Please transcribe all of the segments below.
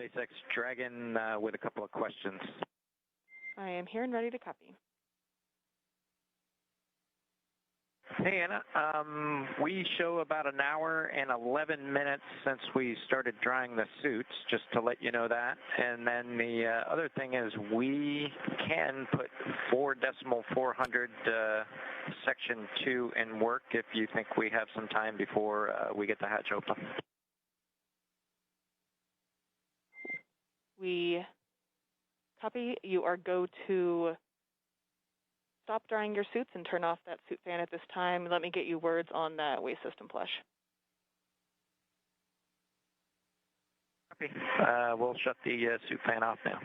SpaceX Dragon with a couple of questions. I am here and ready to copy. Hey, Anna. We show about an hour and 11 minutes since we started drying the suits, just to let you know that. And then the other thing is we can put 4.400 section 2 in work if you think we have some time before we get the hatch open. We copy. You are go to stop drying your suits and turn off that suit fan at this time. Let me get you words on that waste system flush. Copy. We'll shut the suit fan off now.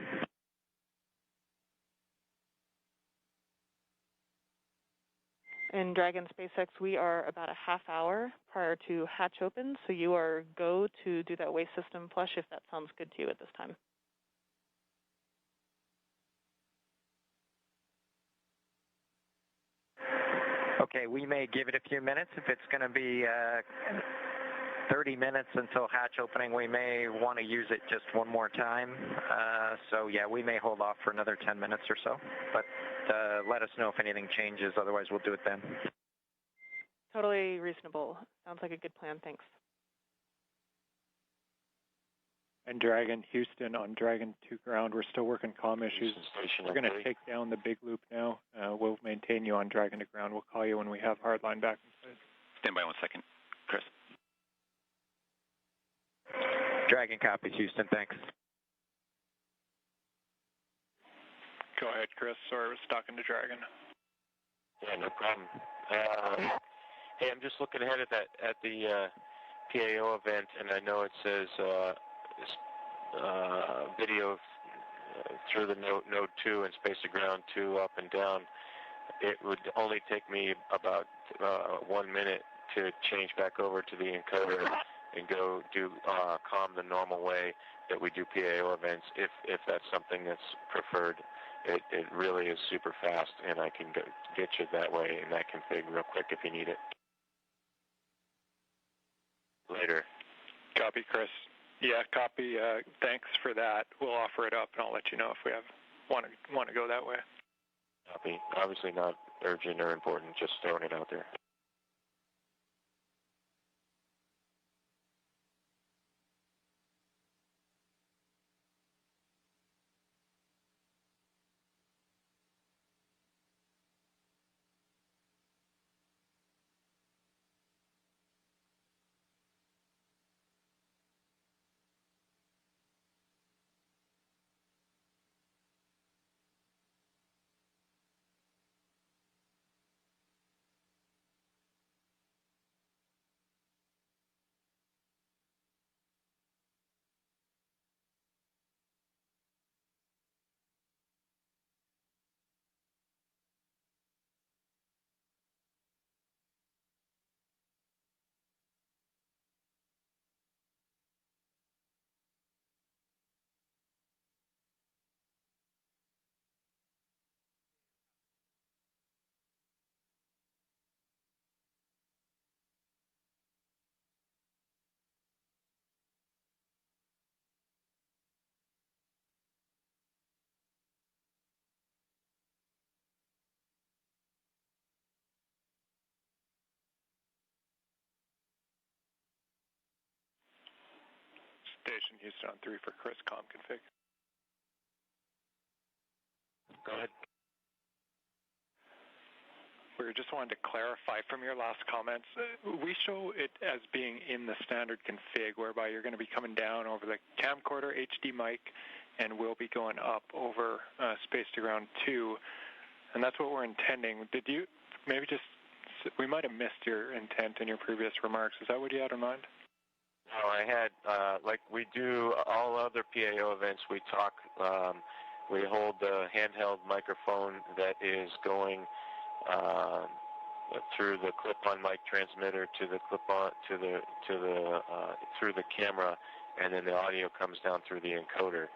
In Dragon SpaceX, we are about a half hour prior to hatch open, so you are go to do that waste system flush if that sounds good to you at this time. Okay, we may give it a few minutes. If it's going to be 30 minutes until hatch opening, we may want to use it just one more time. So yeah, we may hold off for another 10 minutes or so, but let us know if anything changes. Otherwise, we'll do it then. Totally reasonable. Sounds like a good plan. Thanks. And Dragon, Houston on Dragon 2 ground. We're still working comm issues. We're going to take down the big loop now. We'll maintain you on Dragon to ground. We'll call you when we have hardline back in place. Stand by 1 second. Chris. Dragon copies, Houston. Thanks. Go ahead, Chris. Sorry, I was talking to Dragon. Yeah, no problem. Hey, I'm just looking ahead at the PAO event, and I know it says video through the node 2 and space to ground 2 up and down. It would only take me about 1 minute to change back over to the encoder and go do comm the normal way that we do PAO events, if that's something that's preferred. It really is super fast, and I can get you that way in that config real quick if you need it. Later. Copy, Chris. Yeah, copy. Thanks for that. We'll offer it up, and I'll let you know if we want to go that way. Copy. Obviously not urgent or important, just throwing it out there. Station Houston on 3 for Chris comm config. Go ahead. We just wanted to clarify from your last comments. We show it as being in the standard config, whereby you're going to be coming down over the camcorder HD mic, and we'll be going up over space to ground 2, and that's what we're intending. Did you maybe just? We might have missed your intent in your previous remarks. Is that what you had in mind? No, I had, like we do all other PAO events, we talk, we hold the handheld microphone that is going through the clip-on mic transmitter to the clip-on, through the camera, and then the audio comes down through the encoder.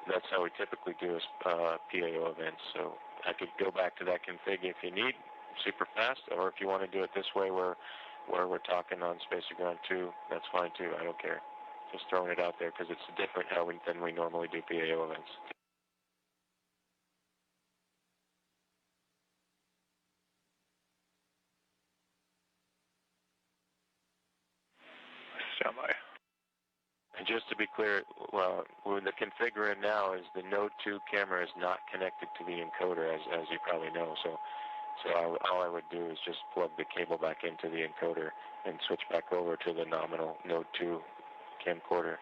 That's how we typically do PAO events. So I could go back to that config if you need, super fast, or if you want to do it this way where we're talking on space to ground 2, that's fine too. I don't care. Just throwing it out there because it's different than we normally do PAO events. Semi. And just to be clear, well, the configure now is the Node 2 camera is not connected to the encoder, as you probably know. So all I would do is just plug the cable back into the encoder and switch back over to the nominal Node 2 camcorder.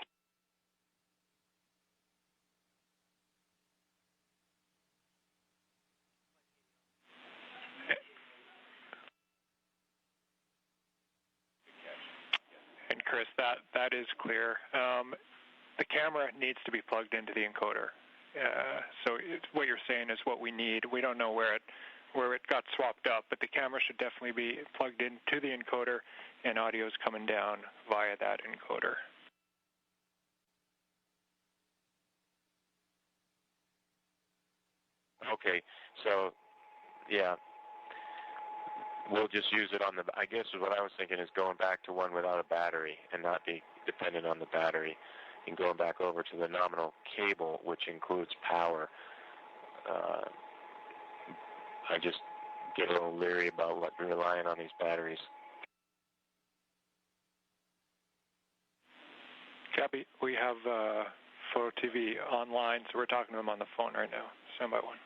And Chris, that is clear. The camera needs to be plugged into the encoder. So what you're saying is what we need. We don't know where it got swapped up, but the camera should definitely be plugged into the encoder, and audio is coming down via that encoder. Okay, so yeah, we'll just use it on the. I guess what I was thinking is going back to one without a battery and not be dependent on the battery, and going back over to the nominal cable, which includes power. I just get a little leery about relying on these batteries. Copy. We have Photo TV online, so we're talking to them on the phone right now. Stand by one.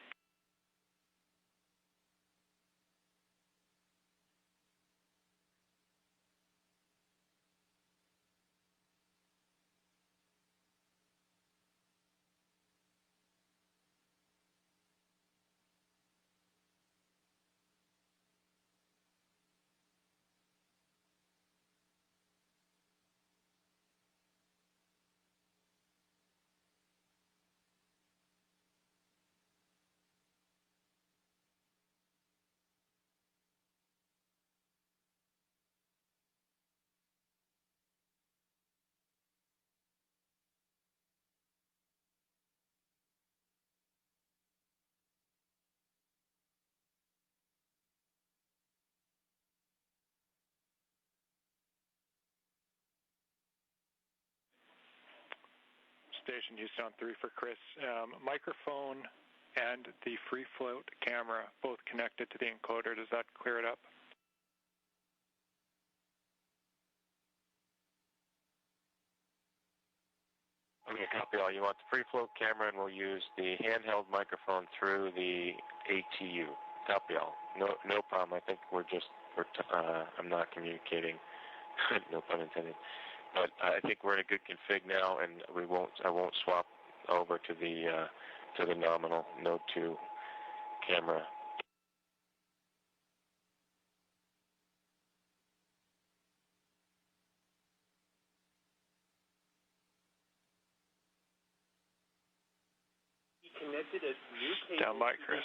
Station Houston on 3 for Chris. Microphone and the free float camera both connected to the encoder. Does that clear it up? Okay, copy all. You want the free float camera, and we'll use the handheld microphone through the ATU. Copy all. No problem. I think I'm not communicating. No pun intended. But I think we're in a good config now, and I won't swap over to the nominal Node 2 camera. Down by Chris.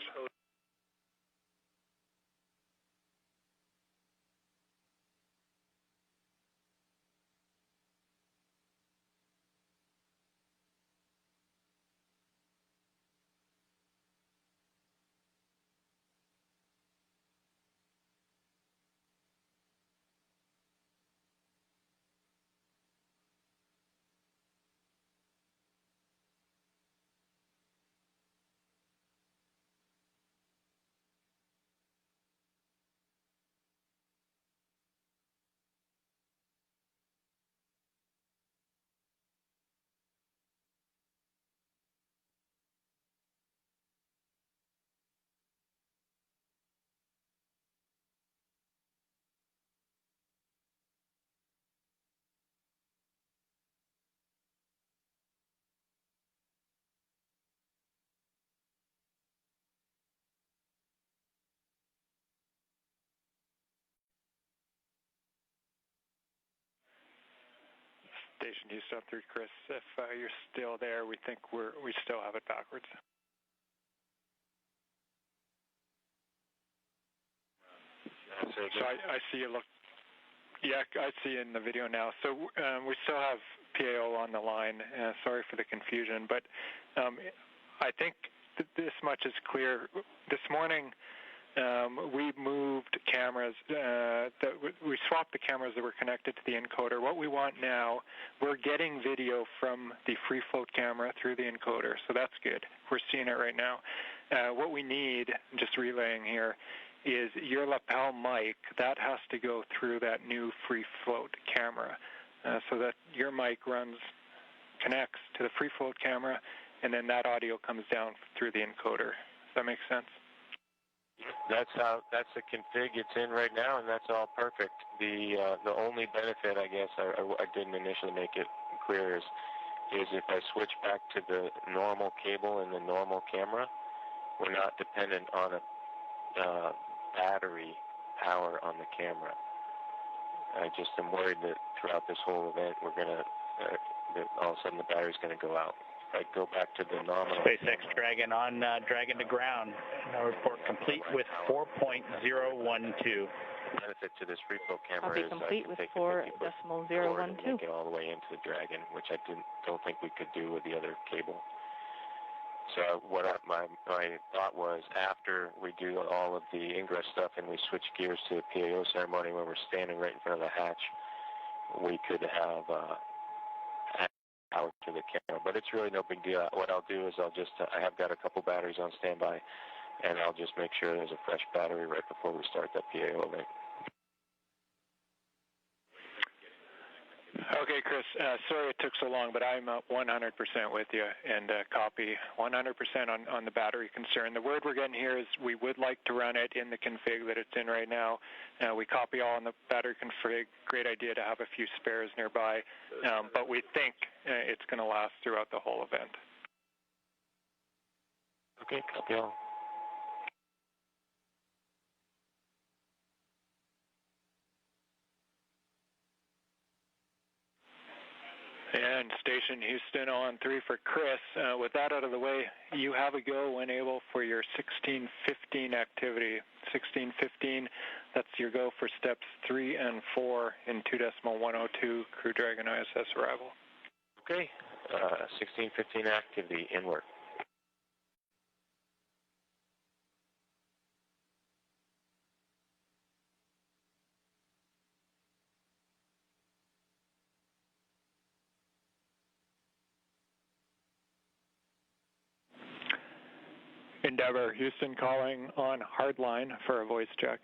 Station Houston 3, Chris. If you're still there, we think we still have it backwards. So I see you look. Yeah, I see in the video now. So we still have PAO on the line. Sorry for the confusion, but I think this much is clear. This morning, we moved cameras, we swapped the cameras that were connected to the encoder. What we want now, we're getting video from the free float camera through the encoder, so that's good. We're seeing it right now. What we need, just relaying here, is your lapel mic. That has to go through that new free float camera, so that your mic connects to the free float camera, and then that audio comes down through the encoder. Does that make sense? That's the config it's in right now, and that's all perfect. The only benefit, I guess, I didn't initially make it clear, is if I switch back to the normal cable and the normal camera, we're not dependent on a battery power on the camera. I just am worried that throughout this whole event, we're gonna that all of a sudden the battery's gonna go out. I go back to the nominal. SpaceX Dragon on Dragon to ground. Now report complete with 4.012. The benefit to this free flow camera Copy is complete I can with take the 4.012. cord and make it all the way into the Dragon, which I don't think we could do with the other cable. So my thought was, after we do all of the ingress stuff and we switch gears to the PAO ceremony when we're standing right in front of the hatch, we could have out to the camera, but it's really no big deal. What I'll do is I have got a couple batteries on standby, and I'll just make sure there's a fresh battery right before we start that PAO event. Okay, Chris, sorry it took so long, but I'm 100% with you, and copy 100% on the battery concern. The word we're getting here is we would like to run it in the config that it's in right now. We copy all on the battery config. Great idea to have a few spares nearby, but we think it's going to last throughout the whole event. Okay, copy all. And Station Houston on 3 for Chris. With that out of the way, you have a go when able for your 1615 activity. 1615, that's your go for steps 3 and 4 in 2.102 Crew Dragon ISS arrival. Okay, 1615 activity, in work. Endeavour, Houston calling on hardline for a voice check.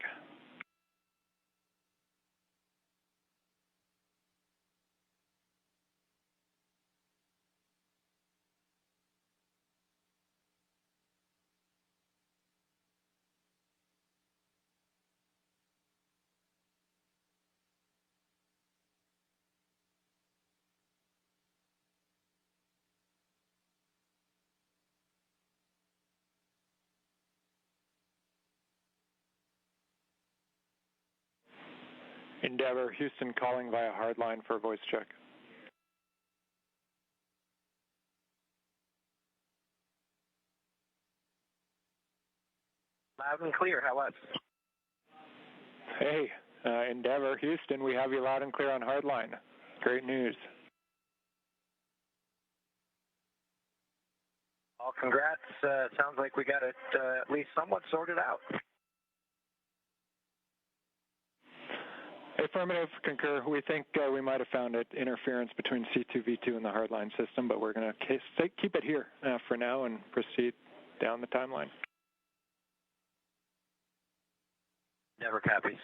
Endeavour, Houston calling via hardline for a voice check. Loud and clear, how was? Hey, Endeavour, Houston, we have you loud and clear on hardline. Great news. Well, congrats. Sounds like we got it at least somewhat sorted out. Affirmative, concur. We think we might have found it interference between C2V2 and the hardline system, but we're going to keep it here for now and proceed down the timeline. Never copies.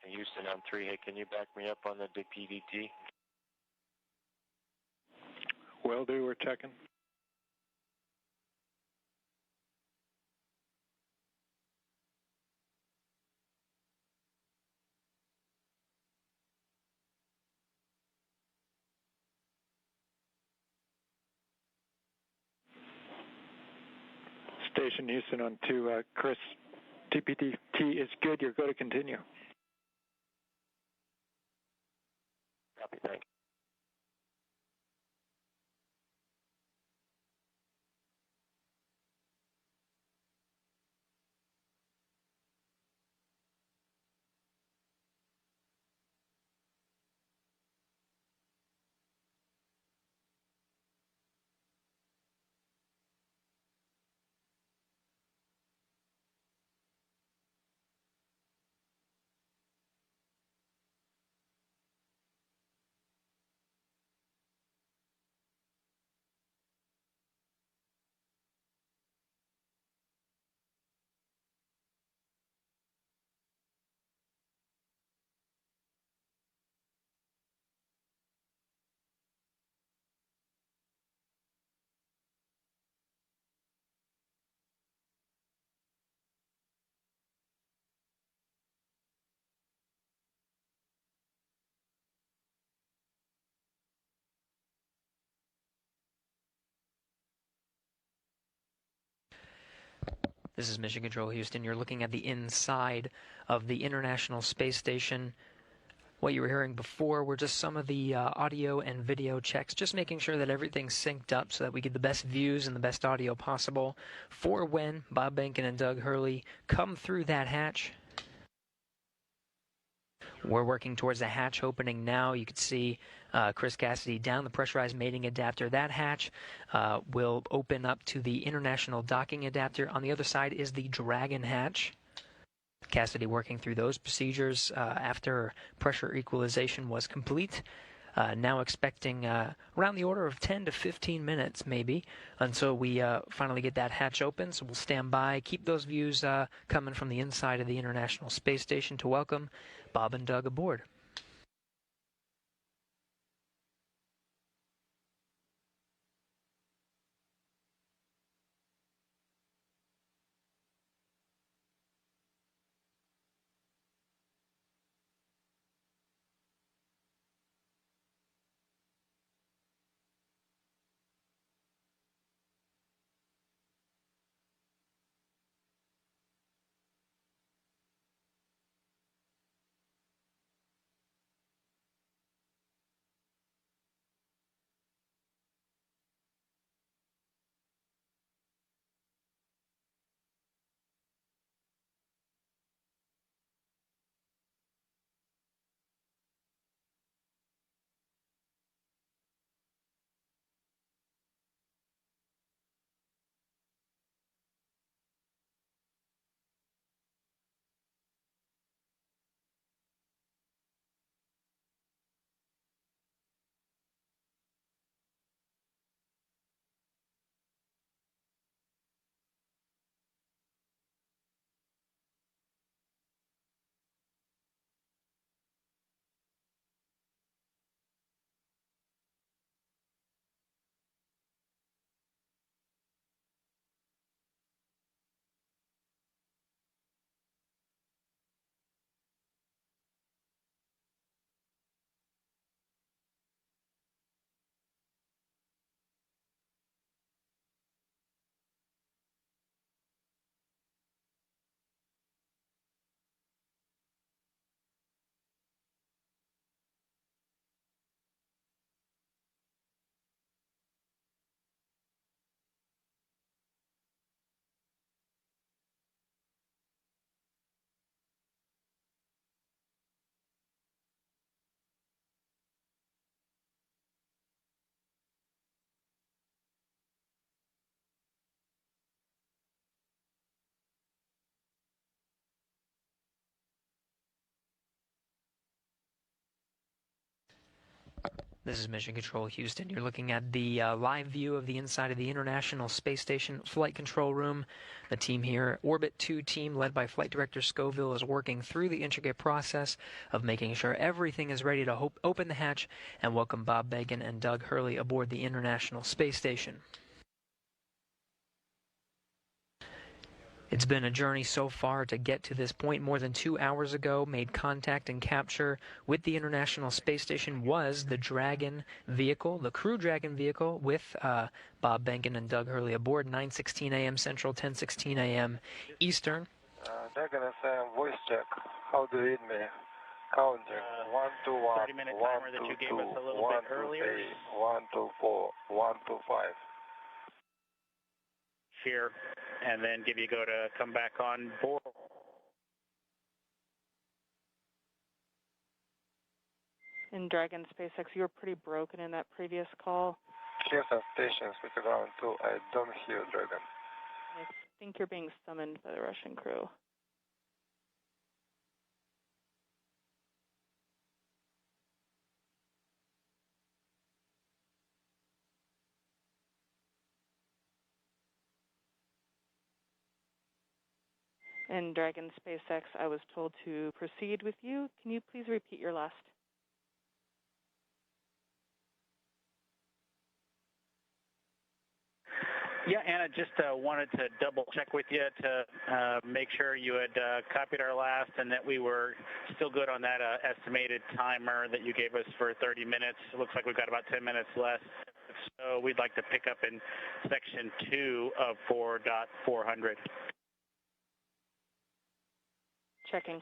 Houston on 3, hey, can you back me up on the PDT? Will do, we're checking. station, Houston, on 2. Chris, TPT is good. You're good to continue. Copy, thanks. This is Mission Control Houston. You're looking at the inside of the International Space Station. What you were hearing before were just some of the audio and video checks, just making sure that everything's synced up so that we get the best views and the best audio possible for when Bob Behnken and Doug Hurley come through that hatch. We're working towards the hatch opening now. You can see Chris Cassidy down the pressurized mating adapter. That hatch will open up to the international docking adapter. On the other side is the Dragon hatch. Cassidy working through those procedures after pressure equalization was complete. Now expecting around the order of 10 to 15 minutes maybe until we finally get that hatch open. So we'll stand by, keep those views coming from the inside of the International Space Station to welcome Bob and Doug aboard. This is Mission Control Houston. You're looking at the live view of the inside of the International Space Station Flight Control Room. The team here, Orbit 2 team, led by Flight Director Scoville, is working through the intricate process of making sure everything is ready to open the hatch and welcome Bob Behnken and Doug Hurley aboard the International Space Station. It's been a journey so far to get to this point. More than 2 hours ago, made contact and capture with the International Space Station was the Dragon vehicle, the Crew Dragon vehicle, with Bob Behnken and Doug Hurley aboard, 9:16 a.m. Central, 10:16 a.m. Eastern. Dragon FM voice check. How do you read me? Counting. 1, 2, 1, 30-minute 1, timer 2, that you gave 2, us a little 1, bit 2, earlier. 3, 1, 2, 4, 1, 2, 5. Here, and then give you go to come back on board. In Dragon SpaceX, you were pretty broken in that previous call. Here's some stations with the ground 2. I don't hear Dragon. I think you're being summoned by the Russian crew. In Dragon SpaceX, I was told to proceed with you. Can you please repeat your last? Yeah, Anna, just wanted to double check with you to make sure you had copied our last and that we were still good on that estimated timer that you gave us for 30 minutes. It looks like we've got about 10 minutes left. So we'd like to pick up in section 2 of 4.400. Checking.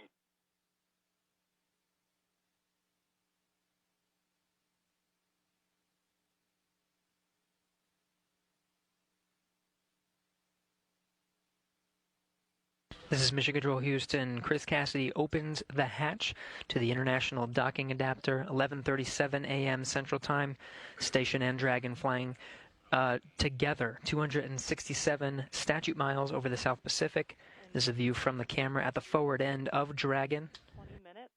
This is Mission Control Houston. Chris Cassidy opens the hatch to the International Docking Adapter, 11:37 a.m. Central Time. Station and Dragon flying together, 267 statute miles over the South Pacific. This is a view from the camera at the forward end of Dragon. 20 minutes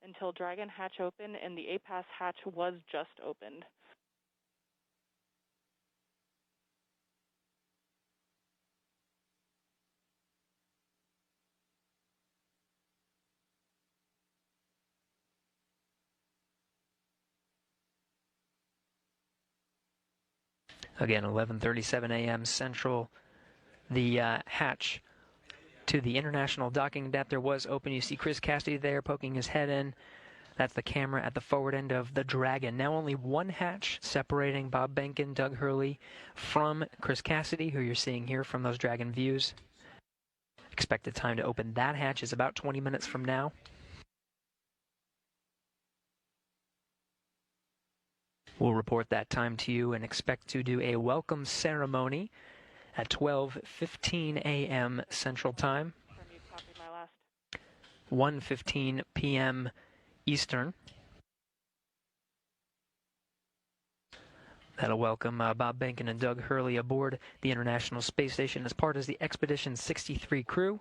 until Dragon hatch opened, and the APAS hatch was just opened. Again, 11:37 a.m. Central. The hatch to the International Docking Adapter was open. You see Chris Cassidy there poking his head in. That's the camera at the forward end of the Dragon. Now only one hatch separating Bob Behnken, Doug Hurley from Chris Cassidy, who you're seeing here from those Dragon views. Expected time to open that hatch is about 20 minutes from now. We'll report that time to you and expect to do a welcome ceremony at 12:15 a.m. Central Time, 1:15 p.m. Eastern. That'll welcome Bob Behnken and Doug Hurley aboard the International Space Station as part of the Expedition 63 crew.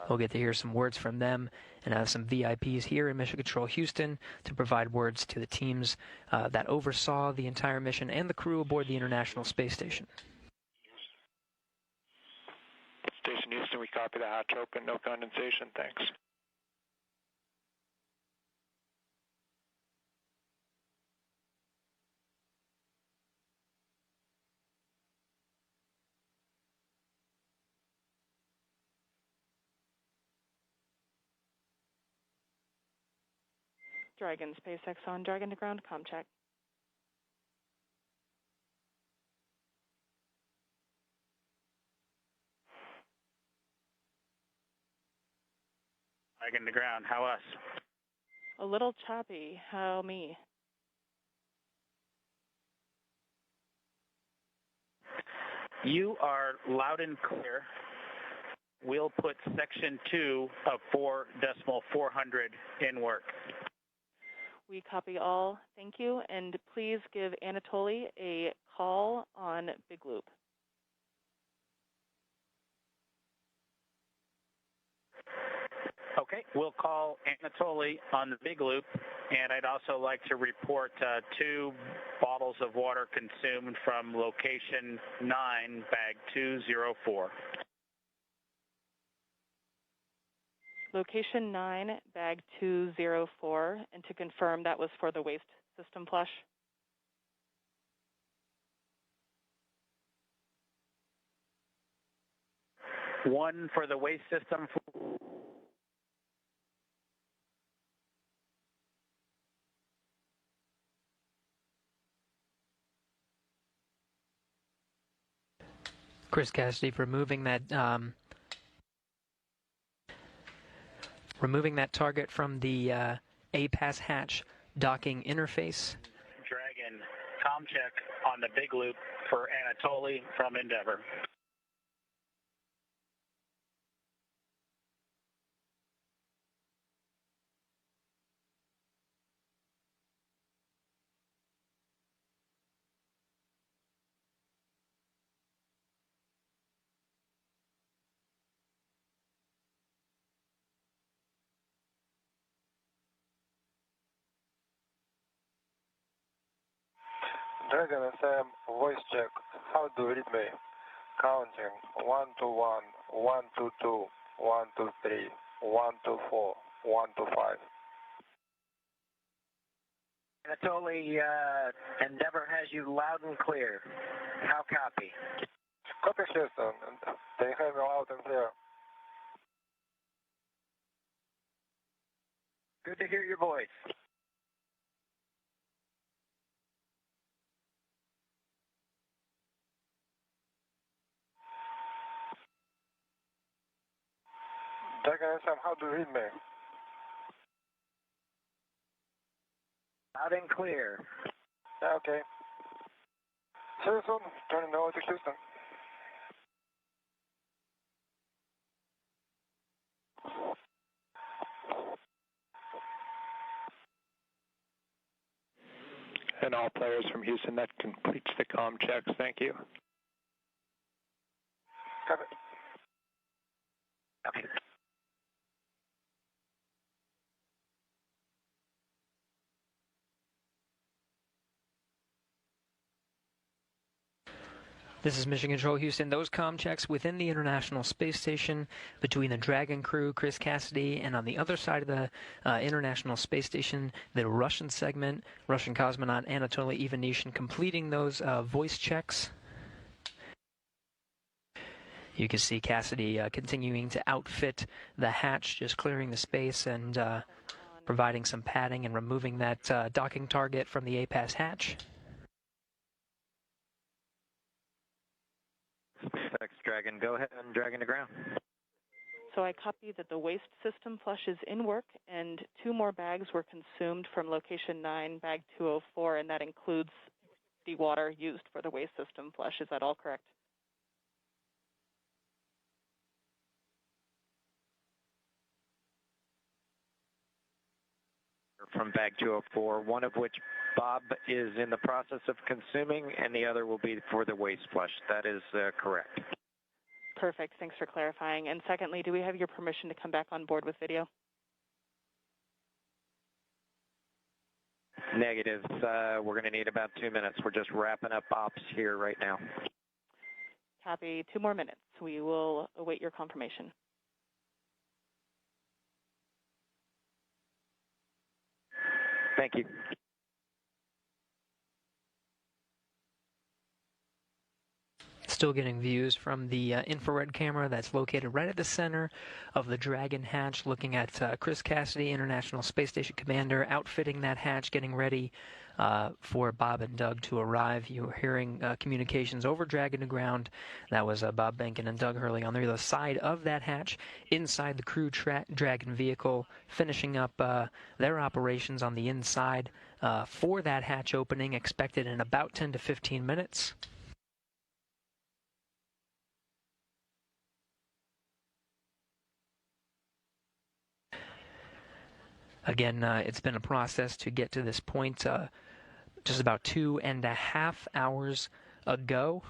We'll get to hear some words from them and have some VIPs here in Mission Control Houston to provide words to the teams that oversaw the entire mission and the crew aboard the International Space Station. Station Houston, we copy the hatch open, no condensation, thanks. Dragon SpaceX on Dragon to ground, comm check. Dragon to ground, how us? A little choppy, how me? You are loud and clear. We'll put section 2 of 4.400 in work. We copy all, thank you, and please give Anatoly a call on Big Loop. Okay, we'll call Anatoly on the Big Loop, and I'd also like to report 2 bottles of water consumed from location 9, bag 204. Location 9, bag 204, and to confirm that was for the waste system flush. 1 for the waste system. Chris Cassidy removing that target from the A-pass hatch docking interface. Dragon, comm check on the big loop for Anatoly from Endeavour. Dragon FM, voice check. How do you read me? Counting 1 to 1, 1 to 2, 1 to 3, 1 to 4, 1 to 5. Anatoly, Endeavour has you loud and clear. How copy? Copy, Houston. They have me loud and clear. Good to hear your voice. Dragon FM, how do you read me? Loud and clear. Yeah, okay. See you soon. Turning over to Houston. And all players from Houston, that completes the comm checks. Thank you. Copy. Okay. This is Mission Control Houston. Those comm checks within the International Space Station between the Dragon crew, Chris Cassidy, and on the other side of the International Space Station, the Russian segment, Russian cosmonaut Anatoly Ivanishin completing those voice checks. You can see Cassidy continuing to outfit the hatch, just clearing the space and providing some padding and removing that docking target from the A-pass hatch. SpaceX Dragon, go ahead and Dragon to ground. So I copy that the waste system flush is in work, and 2 more bags were consumed from location 9, bag 204, and that includes the water used for the waste system flush. Is that all correct? From bag 204, one of which Bob is in the process of consuming, and the other will be for the waste flush. That is correct. Perfect. Thanks for clarifying. And secondly, do we have your permission to come back on board with video? Negative. We're going to need about 2 minutes. We're just wrapping up ops here right now. Copy. 2 more minutes. We will await your confirmation. Thank you. Still getting views from the infrared camera that's located right at the center of the Dragon hatch, looking at Chris Cassidy, International Space Station Commander, outfitting that hatch, getting ready for Bob and Doug to arrive. You were hearing communications over Dragon to ground. That was Bob Behnken and Doug Hurley on the other side of that hatch, inside the crew Dragon vehicle, finishing up their operations on the inside for that hatch opening, expected in about 10 to 15 minutes. Again, it's been a process to get to this point. Just about 2.5 hours ago,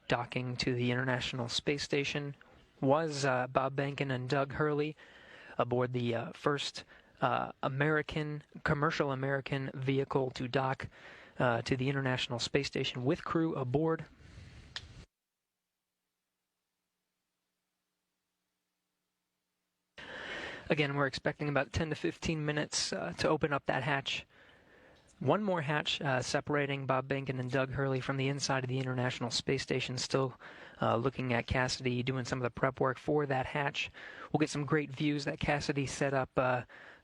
docking to the International Space Station was Bob Behnken and Doug Hurley aboard the first commercial American vehicle to dock to the International Space Station with crew aboard. Again, we're expecting about 10 to 15 minutes to open up that hatch One more hatch separating Bob Behnken and Doug Hurley from the inside of the International Space Station. Still looking at Cassidy doing some of the prep work for that hatch. We'll get some great views that Cassidy set up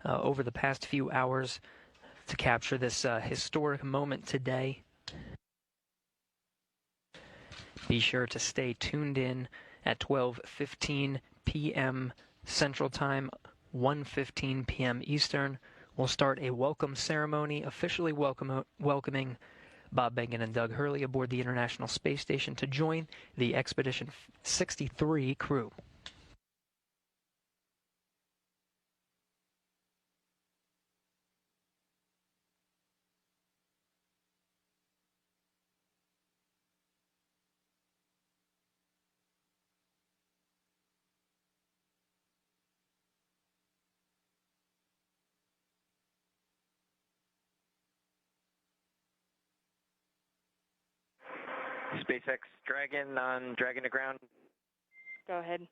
over the past few hours to capture this historic moment today. Be sure to stay tuned in at 12:15 p.m. Central Time, 1:15 p.m. Eastern. We'll start a welcome ceremony officially welcoming Bob Behnken and Doug Hurley aboard the International Space Station to join the Expedition 63 crew. SpaceX Dragon on Dragon to ground. Go ahead.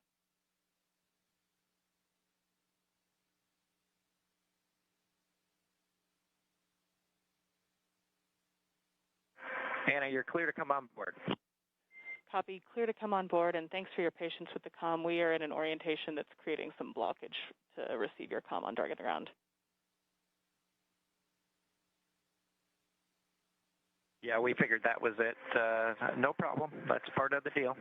Anna, you're clear to come on board. Copy. Clear to come on board, and thanks for your patience with the comm. We are in an orientation that's creating some blockage to receive your comm on Dragon to ground. Yeah, we figured that was it. No problem. That's part of the deal.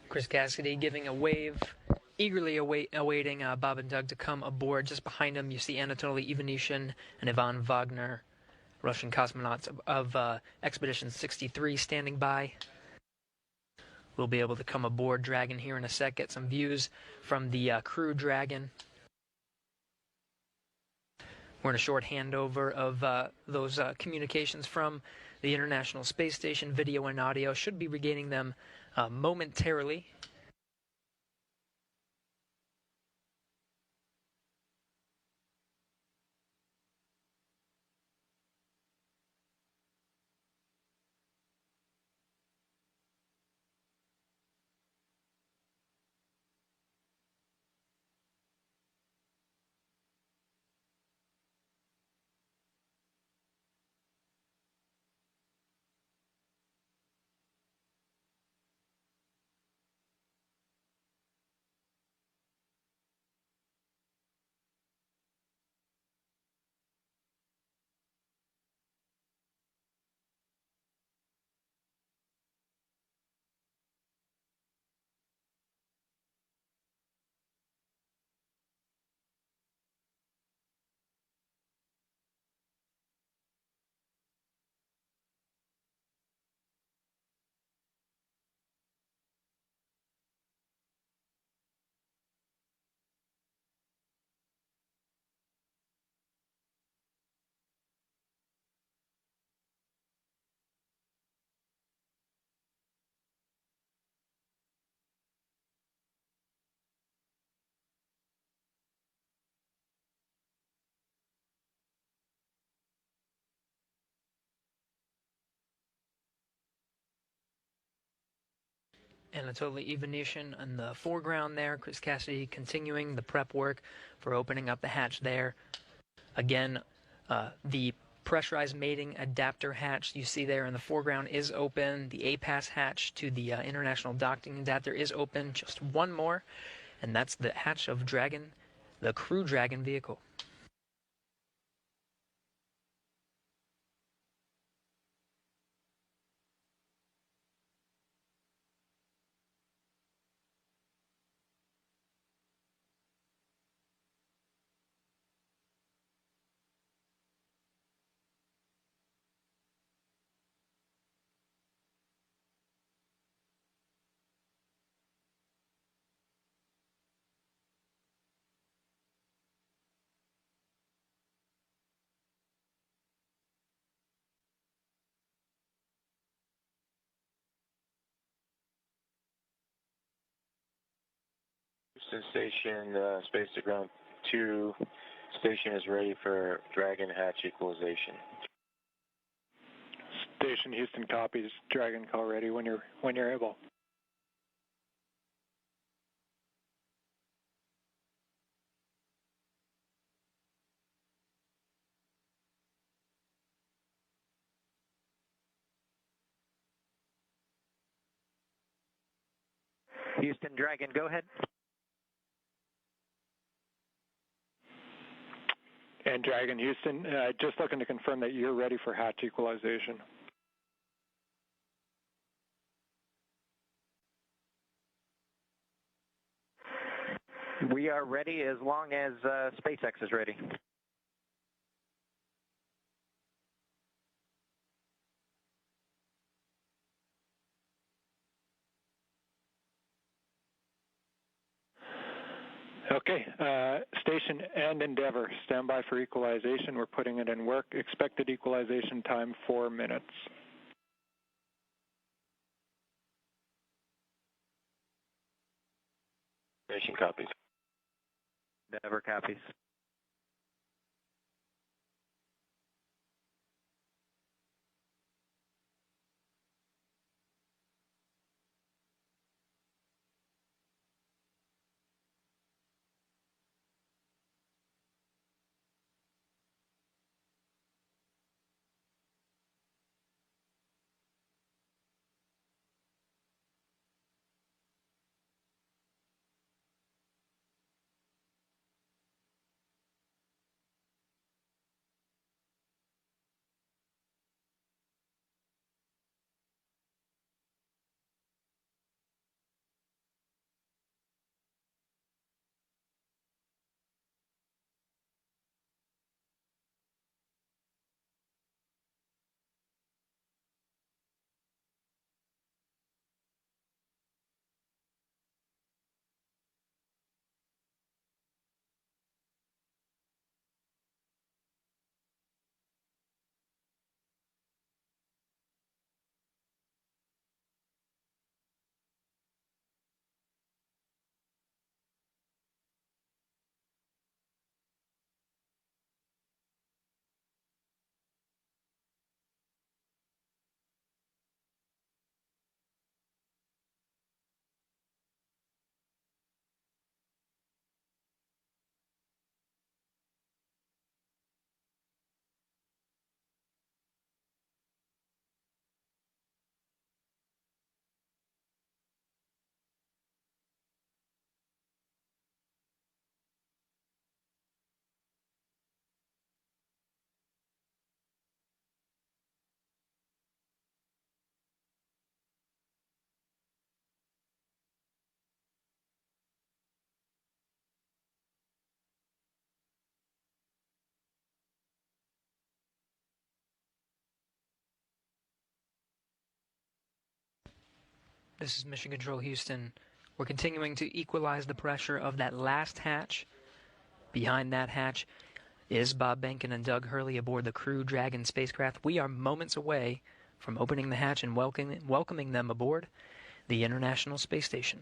Chris Cassidy giving a wave, eagerly awaiting Bob and Doug to come aboard. Just behind him, you see Anatoly Ivanishin and Ivan Wagner, Russian cosmonauts of Expedition 63 standing by. We'll be able to come aboard Dragon here in a sec, get some views from the Crew Dragon. We're in a short handover of those communications from the International Space Station. Video and audio should be regaining them momentarily. Anatoly Ivanishin in the foreground there. Chris Cassidy continuing the prep work for opening up the hatch there. Again, the pressurized mating adapter hatch you see there in the foreground is open. The APAS hatch to the International Docking Adapter is open. Just one more, and that's the hatch of Dragon, the Crew Dragon vehicle. Houston Station, space to ground 2. Station is ready for Dragon hatch equalization. Station Houston copies. Dragon call ready when you're able. Houston, Dragon, go ahead. And Dragon, Houston, just looking to confirm that you're ready for hatch equalization. We are ready as long as SpaceX is ready. Okay, station and Endeavour, stand by for equalization. We're putting it in work. Expected equalization time, 4 minutes. Station copies. Endeavour copies. This is Mission Control Houston. We're continuing to equalize the pressure of that last hatch. Behind that hatch is Bob Behnken and Doug Hurley aboard the Crew Dragon spacecraft. We are moments away from opening the hatch and welcoming them aboard the International Space Station.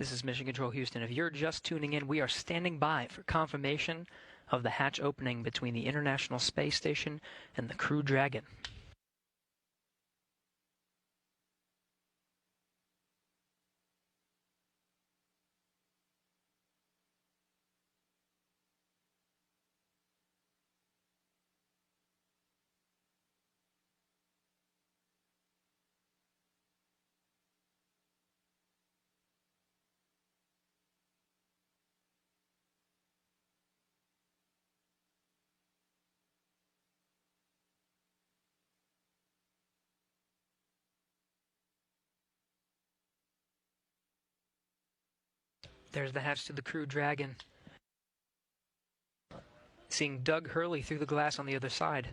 This is Mission Control Houston. If you're just tuning in, we are standing by for confirmation of the hatch opening between the International Space Station and the Crew Dragon. There's the hatch to the Crew Dragon. Seeing Doug Hurley through the glass on the other side.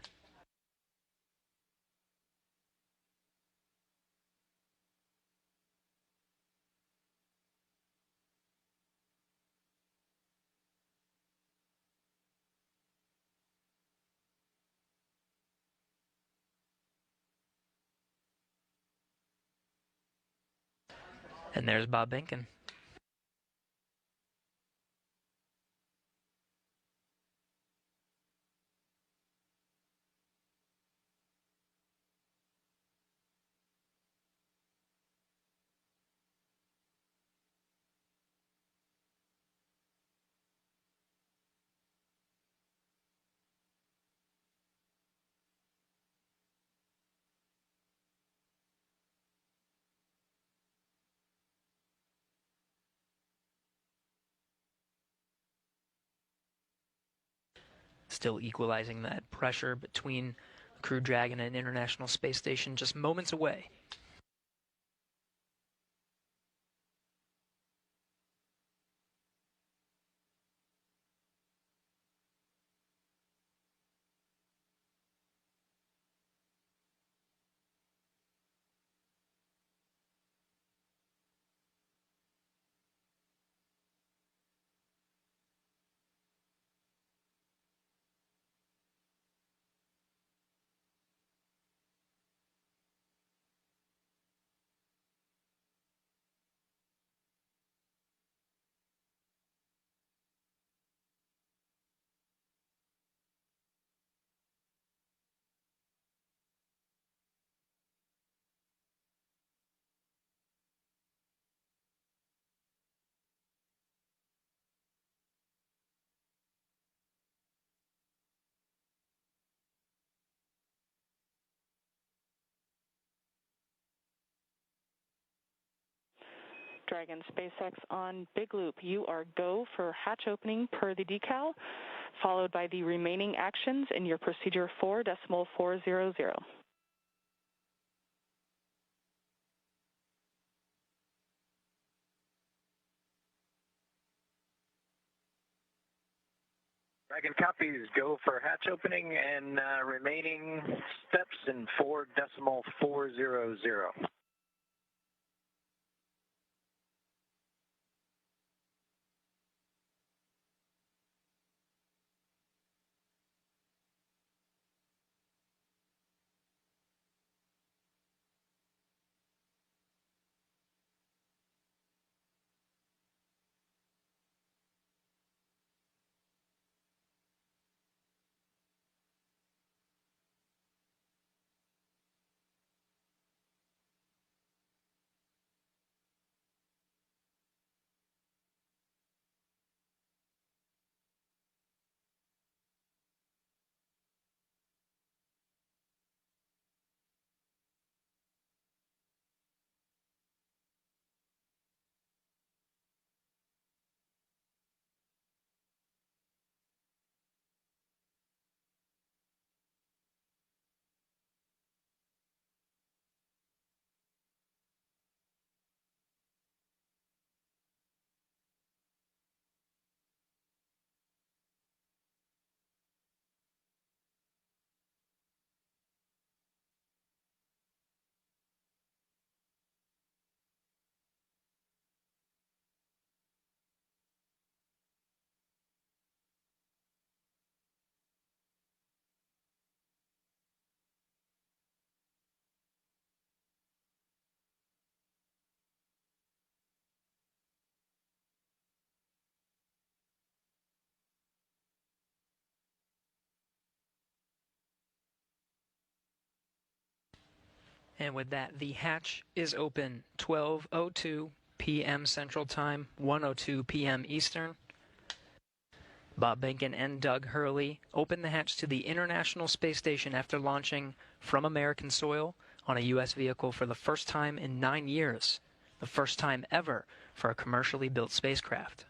And there's Bob Benkin. Still equalizing that pressure between the Crew Dragon and International Space Station, just moments away. Dragon SpaceX on Big Loop. You are go for hatch opening per the decal, followed by the remaining actions in your procedure 4.400. Dragon copies, go for hatch opening and remaining steps in 4.400. And with that, the hatch is open 12:02 p.m. Central Time, 1:02 p.m. Eastern. Bob Behnken and Doug Hurley opened the hatch to the International Space Station after launching from American soil on a U.S. vehicle for the first time in 9 years, the first time ever for a commercially built spacecraft.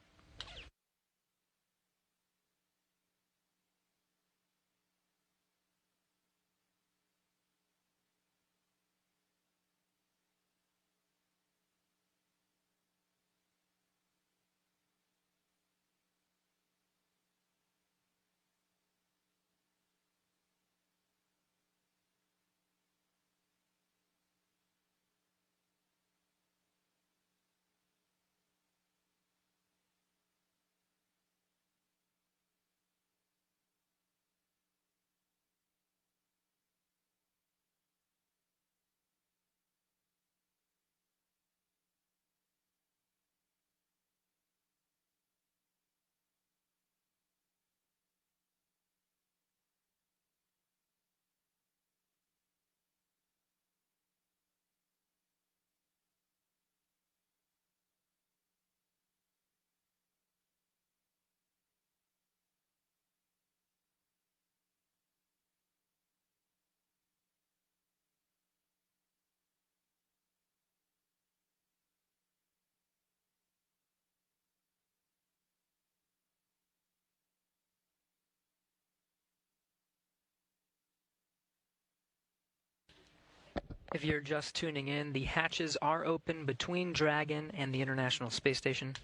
If you're just tuning in, the hatches are open between Dragon and the International Space Station.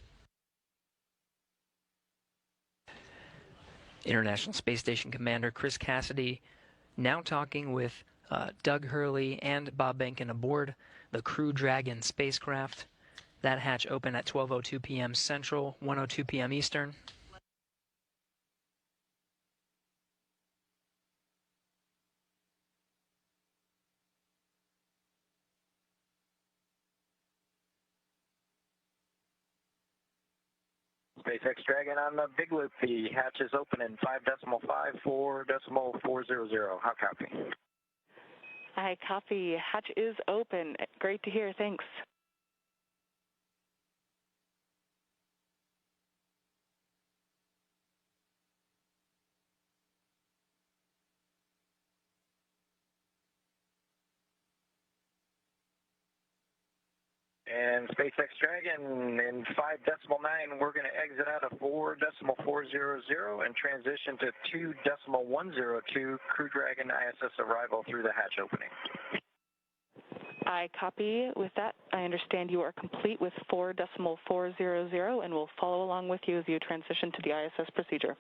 International Space Station Commander Chris Cassidy now talking with Doug Hurley and Bob Behnken aboard the Crew Dragon spacecraft. That hatch opened at 12:02 p.m. Central, 1:02 p.m. Eastern. SpaceX Dragon on the Big Loop. The hatch is open in 5.54.400. How copy? I copy. Hatch is open. Great to hear. Thanks. And SpaceX Dragon in 5.9, we're going to exit out of 4.400 and transition to 2.102 Crew Dragon ISS arrival through the hatch opening. I copy. With that, I understand you are complete with 4.400 and will follow along with you as you transition to the ISS procedure.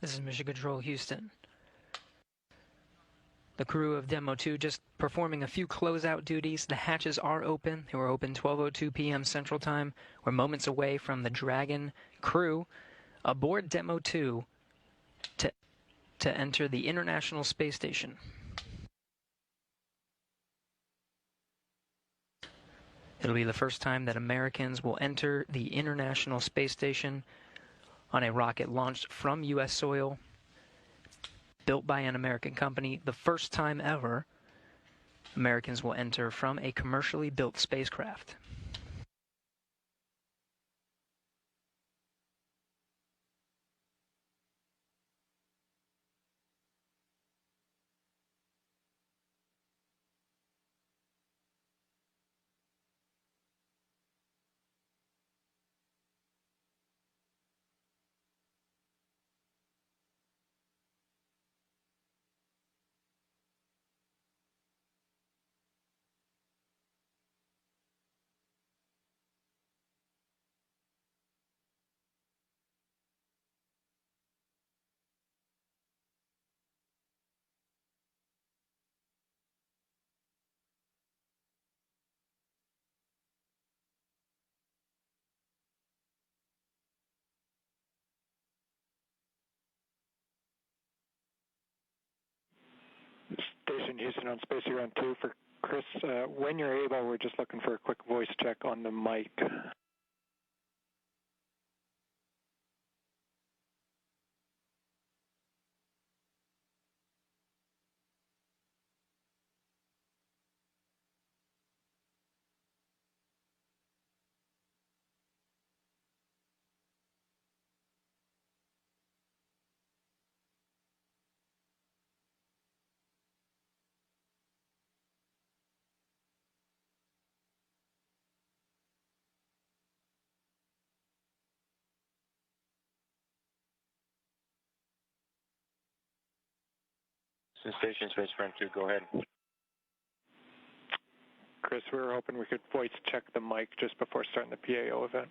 This is Mission Control Houston. The crew of Demo 2 just performing a few closeout duties. The hatches are open. They were open 12:02 p.m. Central Time. We're moments away from the Dragon crew aboard Demo 2 to enter the International Space Station. It'll be the first time that Americans will enter the International Space Station on a rocket launched from U.S. soil, built by an American company. The first time ever Americans will enter from a commercially built spacecraft. Station Houston on Space Ground 2 for Chris. When you're able, we're just looking for a quick voice check on the mic. Station Space Ground 2, go ahead. Chris, we were hoping we could voice check the mic just before starting the PAO event.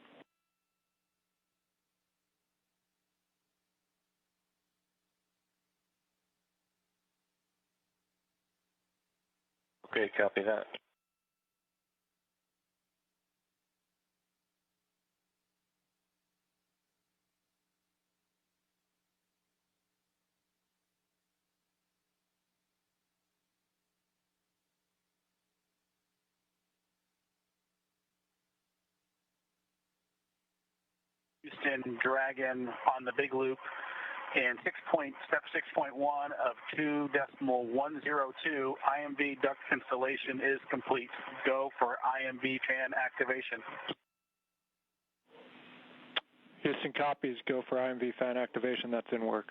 Okay, copy that. Houston Dragon on the big loop in step 6.1 of 2.102. IMV duct installation is complete. Go for IMV fan activation. Houston copies, go for IMV fan activation, that's in work.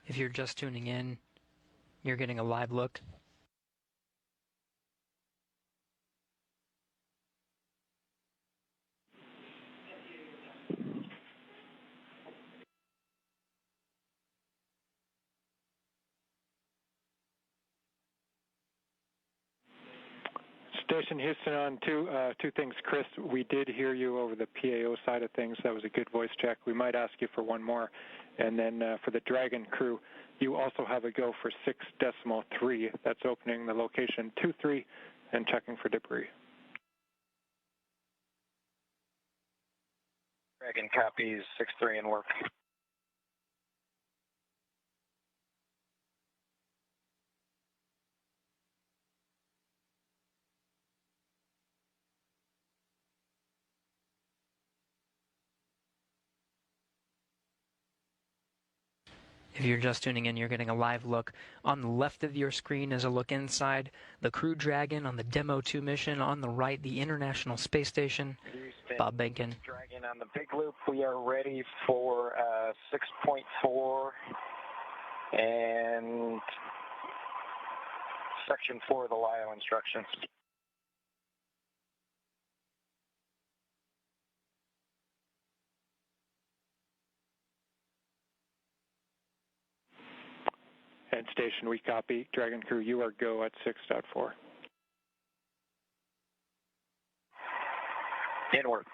If you're just tuning in, you're getting a live look. Station Houston on two things. Chris, we did hear you over the PAO side of things. That was a good voice check. We might ask you for one more. And then for the Dragon crew, you also have a go for 6.3. That's opening the location 23 and checking for debris. Dragon copies 6.3 in work. If you're just tuning in, you're getting a live look. On the left of your screen is a look inside the Crew Dragon on the Demo 2 mission. On the right, the International Space Station. Houston, Bob Benkin. Dragon on the big loop. We are ready for 6.4 and section 4 of the LIO instructions. And Station, we copy. Dragon crew, you are go at 6.4. In work.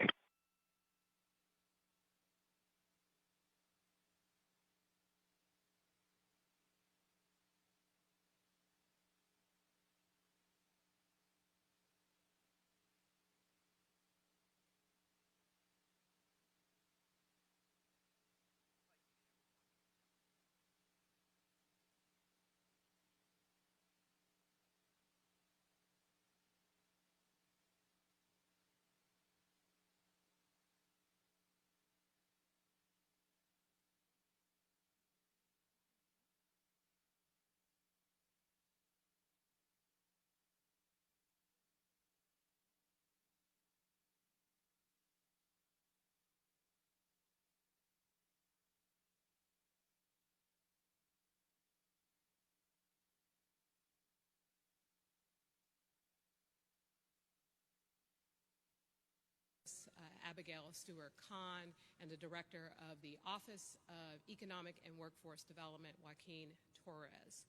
Abigail Stewart-Kahn, and the Director of the Office of Economic and Workforce Development, Joaquin Torres.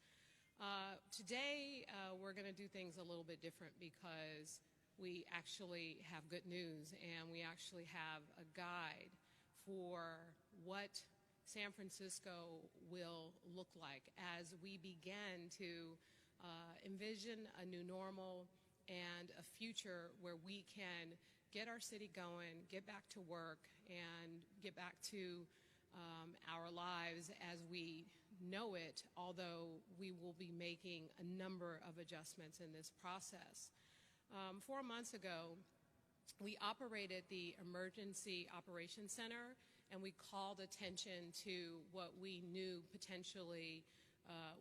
Today, we're going to do things a little bit different because we actually have good news, and we actually have a guide for what San Francisco will look like as we begin to envision a new normal and a future where we can get our city going, get back to work, and get back to our lives as we know it, although we will be making a number of adjustments in this process. 4 months ago, we operated the Emergency Operations Center, and we called attention to what we knew potentially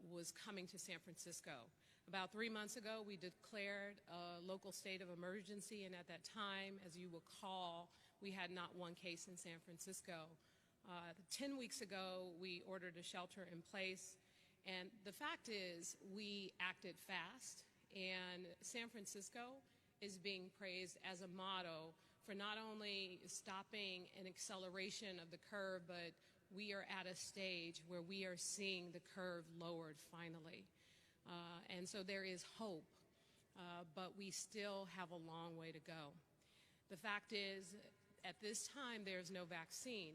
was coming to San Francisco. About 3 months ago, we declared a local state of emergency, and at that time, as you recall, we had not one case in San Francisco. 10 weeks ago, we ordered a shelter in place, and the fact is we acted fast, and San Francisco is being praised as a model for not only stopping an acceleration of the curve, but we are at a stage where we are seeing the curve lowered finally. And so there is hope, but we still have a long way to go. The fact is, at this time, there's no vaccine.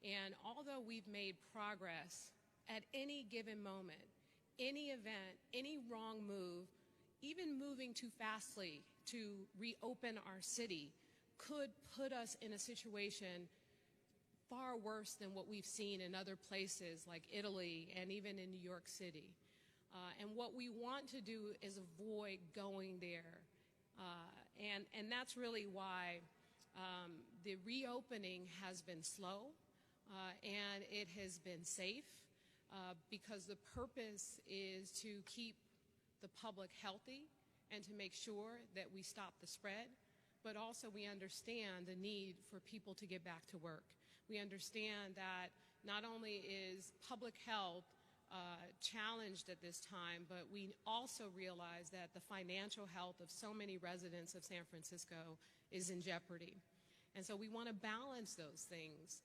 And although we've made progress, at any given moment, any event, any wrong move, even moving too fastly to reopen our city could put us in a situation far worse than what we've seen in other places like Italy and even in New York City. And what we want to do is avoid going there. And that's really why the reopening has been slow and it has been safe because the purpose is to keep the public healthy and to make sure that we stop the spread, but also we understand the need for people to get back to work. We understand that not only is public health challenged at this time, but we also realize that the financial health of so many residents of San Francisco is in jeopardy. And so we want to balance those things,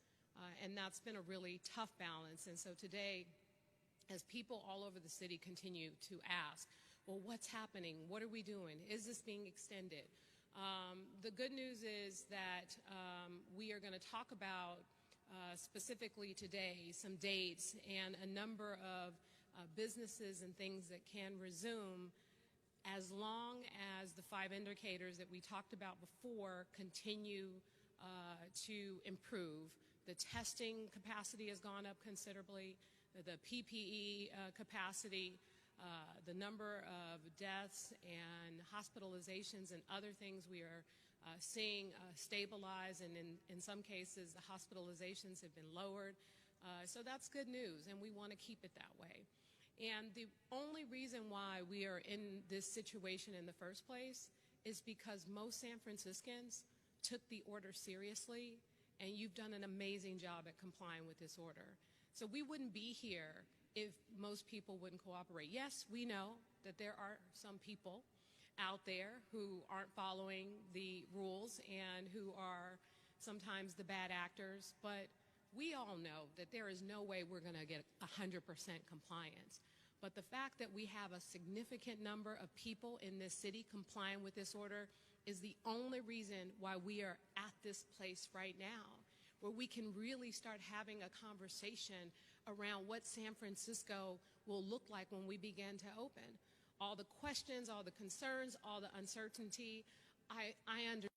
and that's been a really tough balance. And so today, as people all over the city continue to ask, well, what's happening? What are we doing? Is this being extended? The good news is that we are going to talk about specifically today some dates and a number of businesses and things that can resume as long as the 5 indicators that we talked about before continue to improve. The testing capacity has gone up considerably, the PPE capacity, the number of deaths and hospitalizations and other things we are seeing stabilize, and in some cases the hospitalizations have been lowered. So that's good news, and we want to keep it that way. And the only reason why we are in this situation in the first place is because most San Franciscans took the order seriously, and you've done an amazing job at complying with this order. So we wouldn't be here if most people wouldn't cooperate. Yes, we know that there are some people out there who aren't following the rules and who are sometimes the bad actors, but we all know that there is no way we're going to get 100% compliance. But the fact that we have a significant number of people in this city complying with this order is the only reason why we are at this place right now, where we can really start having a conversation around what San Francisco will look like when we begin to open. All the questions, all the concerns, all the uncertainty, I understand.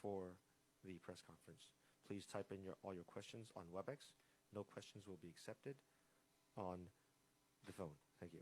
for the press conference. Please type in all your questions on WebEx. No questions will be accepted on the phone. Thank you.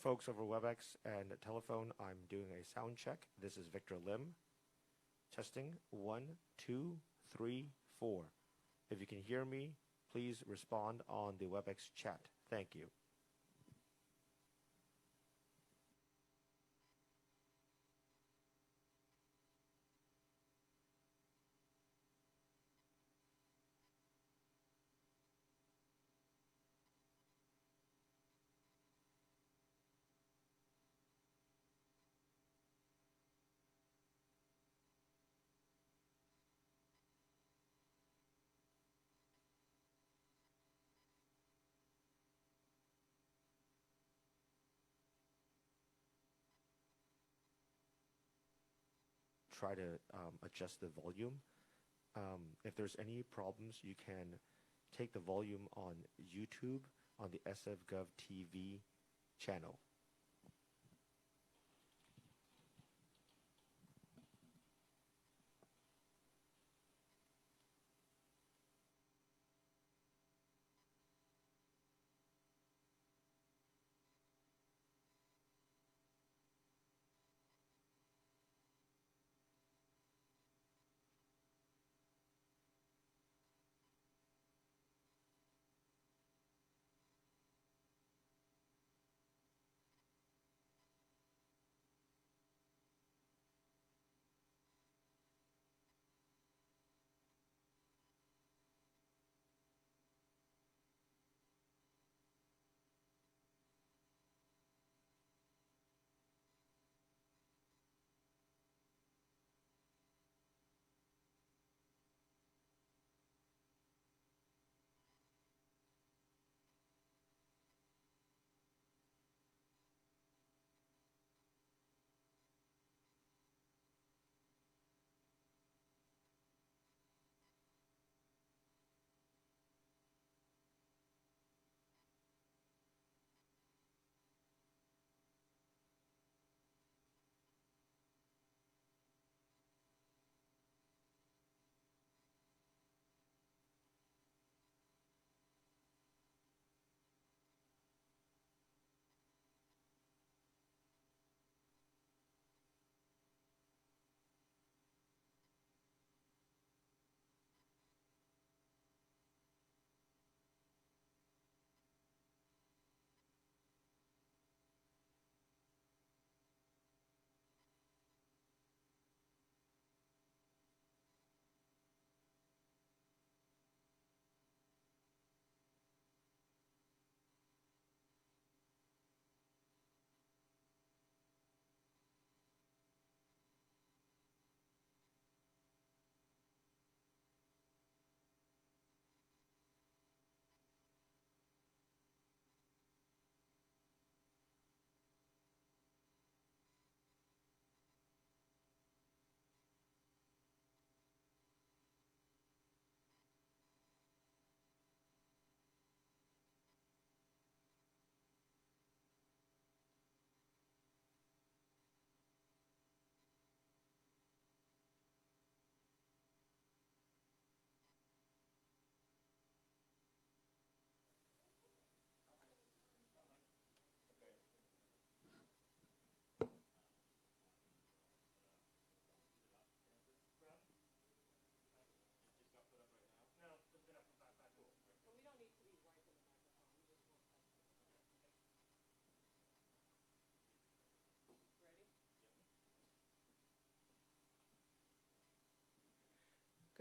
Folks over WebEx and telephone, I'm doing a sound check. This is Victor Lim. Testing 1, 2, 3, 4. If you can hear me, please respond on the WebEx chat. Thank you. Try to adjust the volume. If there's any problems, you can take the volume on YouTube on the SFGov TV channel.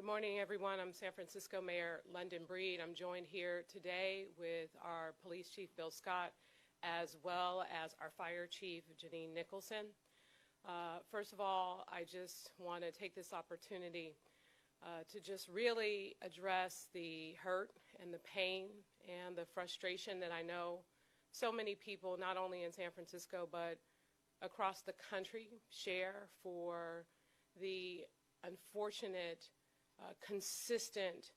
Good morning, everyone. I'm San Francisco Mayor London Breed. I'm joined here today with our Police Chief, Bill Scott, as well as our Fire Chief, Janine Nicholson. First of all, I just want to take this opportunity to just really address the hurt and the pain and the frustration that I know so many people, not only in San Francisco, but across the country, share for the unfortunate, consistent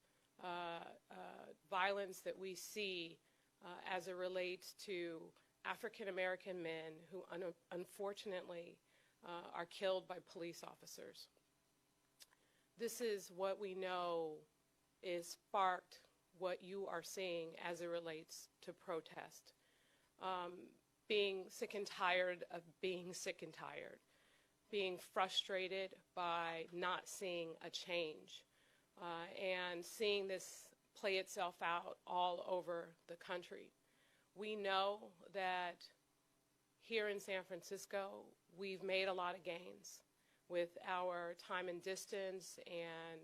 violence that we see as it relates to African American men who unfortunately are killed by police officers. This is what we know is sparked what you are seeing as it relates to protest. Being sick and tired of being sick and tired, being frustrated by not seeing a change, and seeing this play itself out all over the country. We know that here in San Francisco, we've made a lot of gains with our time and distance and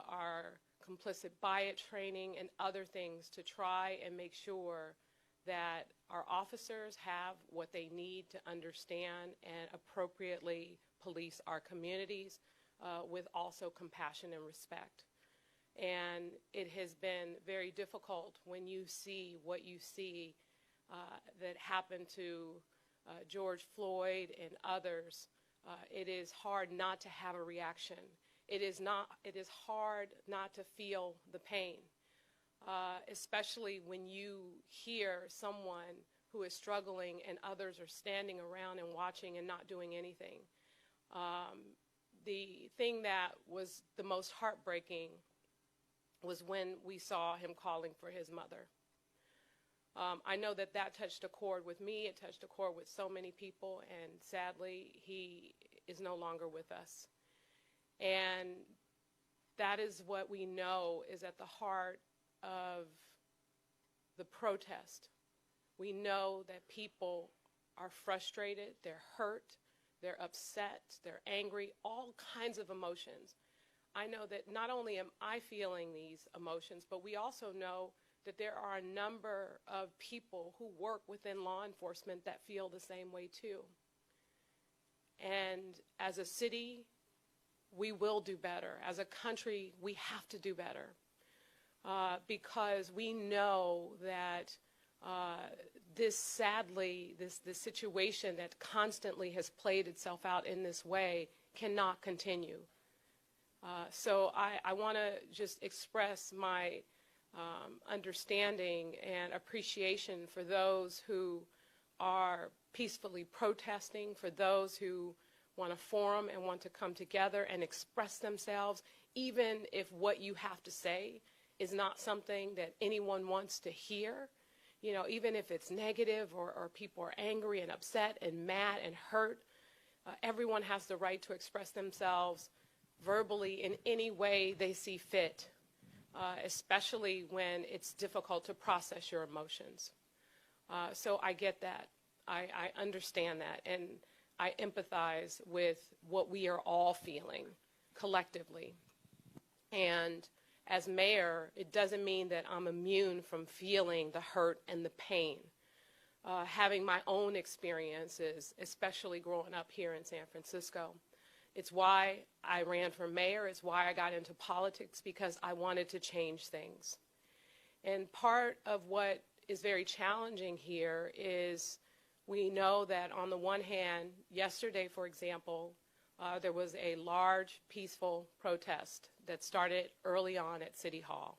our complicit bias training and other things to try and make sure that our officers have what they need to understand and appropriately police our communities with also compassion and respect. And it has been very difficult when you see what you see that happened to George Floyd and others. It is hard not to have a reaction. It is hard not to feel the pain, especially when you hear someone who is struggling and others are standing around and watching and not doing anything. The thing that was the most heartbreaking was when we saw him calling for his mother. I know that touched a chord with me. It touched a chord with so many people, and sadly, he is no longer with us. And that is what we know is at the heart of the protest. We know that people are frustrated, they're hurt, they're upset, they're angry, all kinds of emotions. I know that not only am I feeling these emotions, but we also know that there are a number of people who work within law enforcement that feel the same way too. And as a city, we will do better. As a country, we have to do better because we know that this situation that constantly has played itself out in this way cannot continue. So I want to just express my understanding and appreciation for those who are peacefully protesting, for those who want to forum and want to come together and express themselves, even if what you have to say is not something that anyone wants to hear. You know, even if it's negative or people are angry and upset and mad and hurt, everyone has the right to express themselves verbally in any way they see fit, especially when it's difficult to process your emotions. So I get that. I understand that. And I empathize with what we are all feeling collectively. And as mayor, it doesn't mean that I'm immune from feeling the hurt and the pain. Having my own experiences, especially growing up here in San Francisco. It's why I ran for mayor. It's why I got into politics, because I wanted to change things. And part of what is very challenging here is we know that on the one hand, yesterday, for example, there was a large, peaceful protest that started early on at City Hall.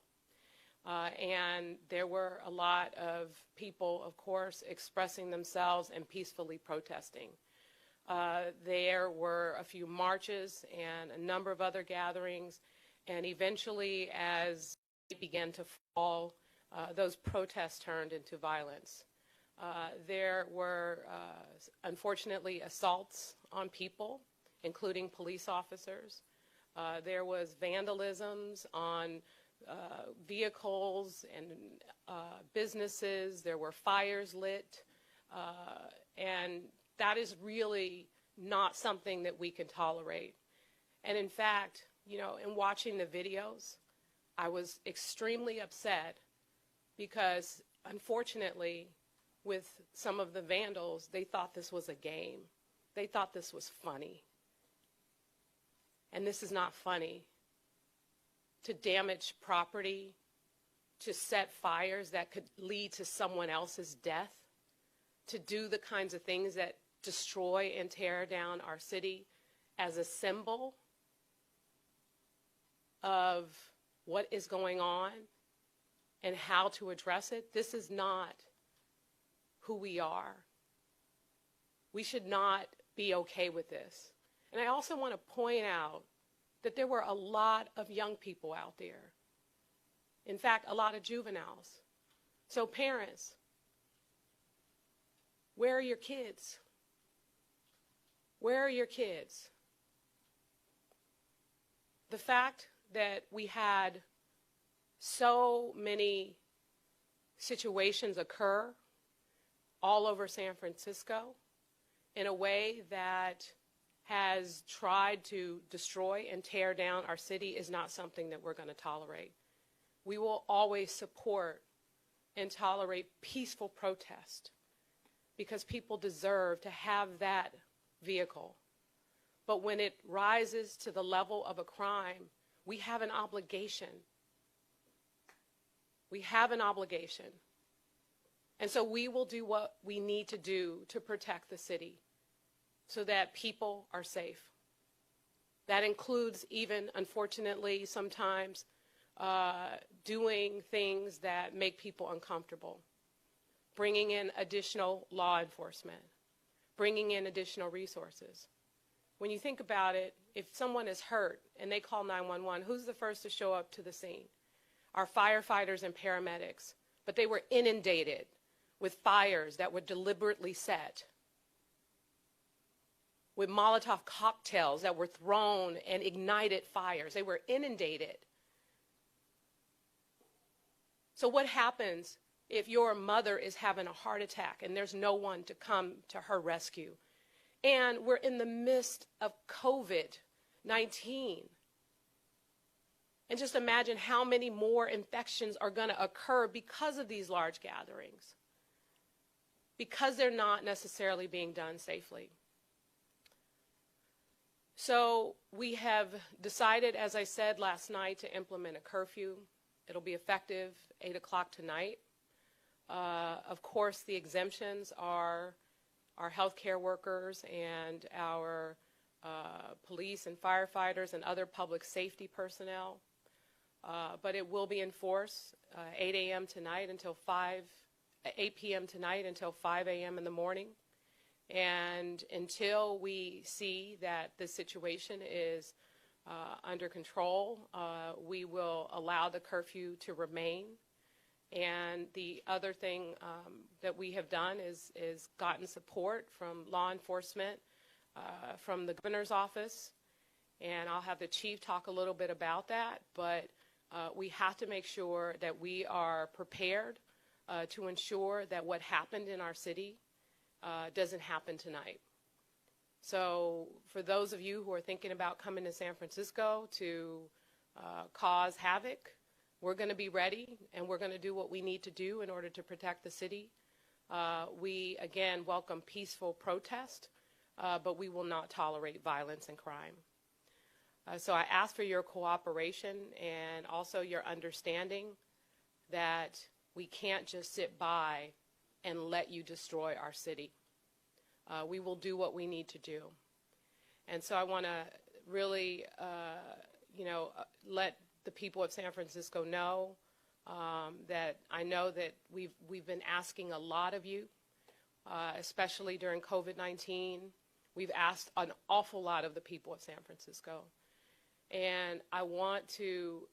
And there were a lot of people, of course, expressing themselves and peacefully protesting. There were a few marches and a number of other gatherings, and eventually, as it began to fall, those protests turned into violence. There were, unfortunately, assaults on people, including police officers. There was vandalisms on vehicles and businesses. There were fires lit, and that is really not something that we can tolerate. And in fact, You know, in watching the videos, I was extremely upset because, unfortunately, with some of the vandals, they thought this was a game. They thought this was funny. And this is not funny. To damage property, to set fires that could lead to someone else's death, to do the kinds of things that destroy and tear down our city as a symbol of what is going on and how to address it. This is not who we are. We should not be okay with this. And I also want to point out that there were a lot of young people out there. In fact, a lot of juveniles. So parents, where are your kids? Where are your kids? The fact that we had so many situations occur all over San Francisco in a way that has tried to destroy and tear down our city is not something that we're going to tolerate. We will always support and tolerate peaceful protest because people deserve to have that vehicle. But when it rises to the level of a crime, we have an obligation. We have an obligation. And so we will do what we need to do to protect the city so that people are safe. That includes even, unfortunately, sometimes doing things that make people uncomfortable, bringing in additional law enforcement, bringing in additional resources. When you think about it, if someone is hurt and they call 911, who's the first to show up to the scene? Our firefighters and paramedics. But they were inundated with fires that were deliberately set, with Molotov cocktails that were thrown and ignited fires. They were inundated. So what happens if your mother is having a heart attack and there's no one to come to her rescue? And we're in the midst of COVID-19. And just imagine how many more infections are going to occur because of these large gatherings, because they're not necessarily being done safely. So we have decided, as I said last night, to implement a curfew. It'll be effective 8 o'clock tonight. Of course, the exemptions are our healthcare workers and our police and firefighters and other public safety personnel. But it will be in force 8 a.m. tonight until 8 p.m. tonight until 5 a.m. in the morning. And until we see that the situation is under control, we will allow the curfew to remain. And the other thing that we have done is gotten support from law enforcement, from the governor's office, and I'll have the chief talk a little bit about that, but we have to make sure that we are prepared to ensure that what happened in our city doesn't happen tonight. So for those of you who are thinking about coming to San Francisco to cause havoc, we're going to be ready, and we're going to do what we need to do in order to protect the city. We, again, welcome peaceful protest, but we will not tolerate violence and crime. So I ask for your cooperation and also your understanding that we can't just sit by and let you destroy our city. We will do what we need to do. And so I want to really, let the people of San Francisco know that I know that we've been asking a lot of you, especially during COVID-19. We've asked an awful lot of the people of San Francisco. And I want to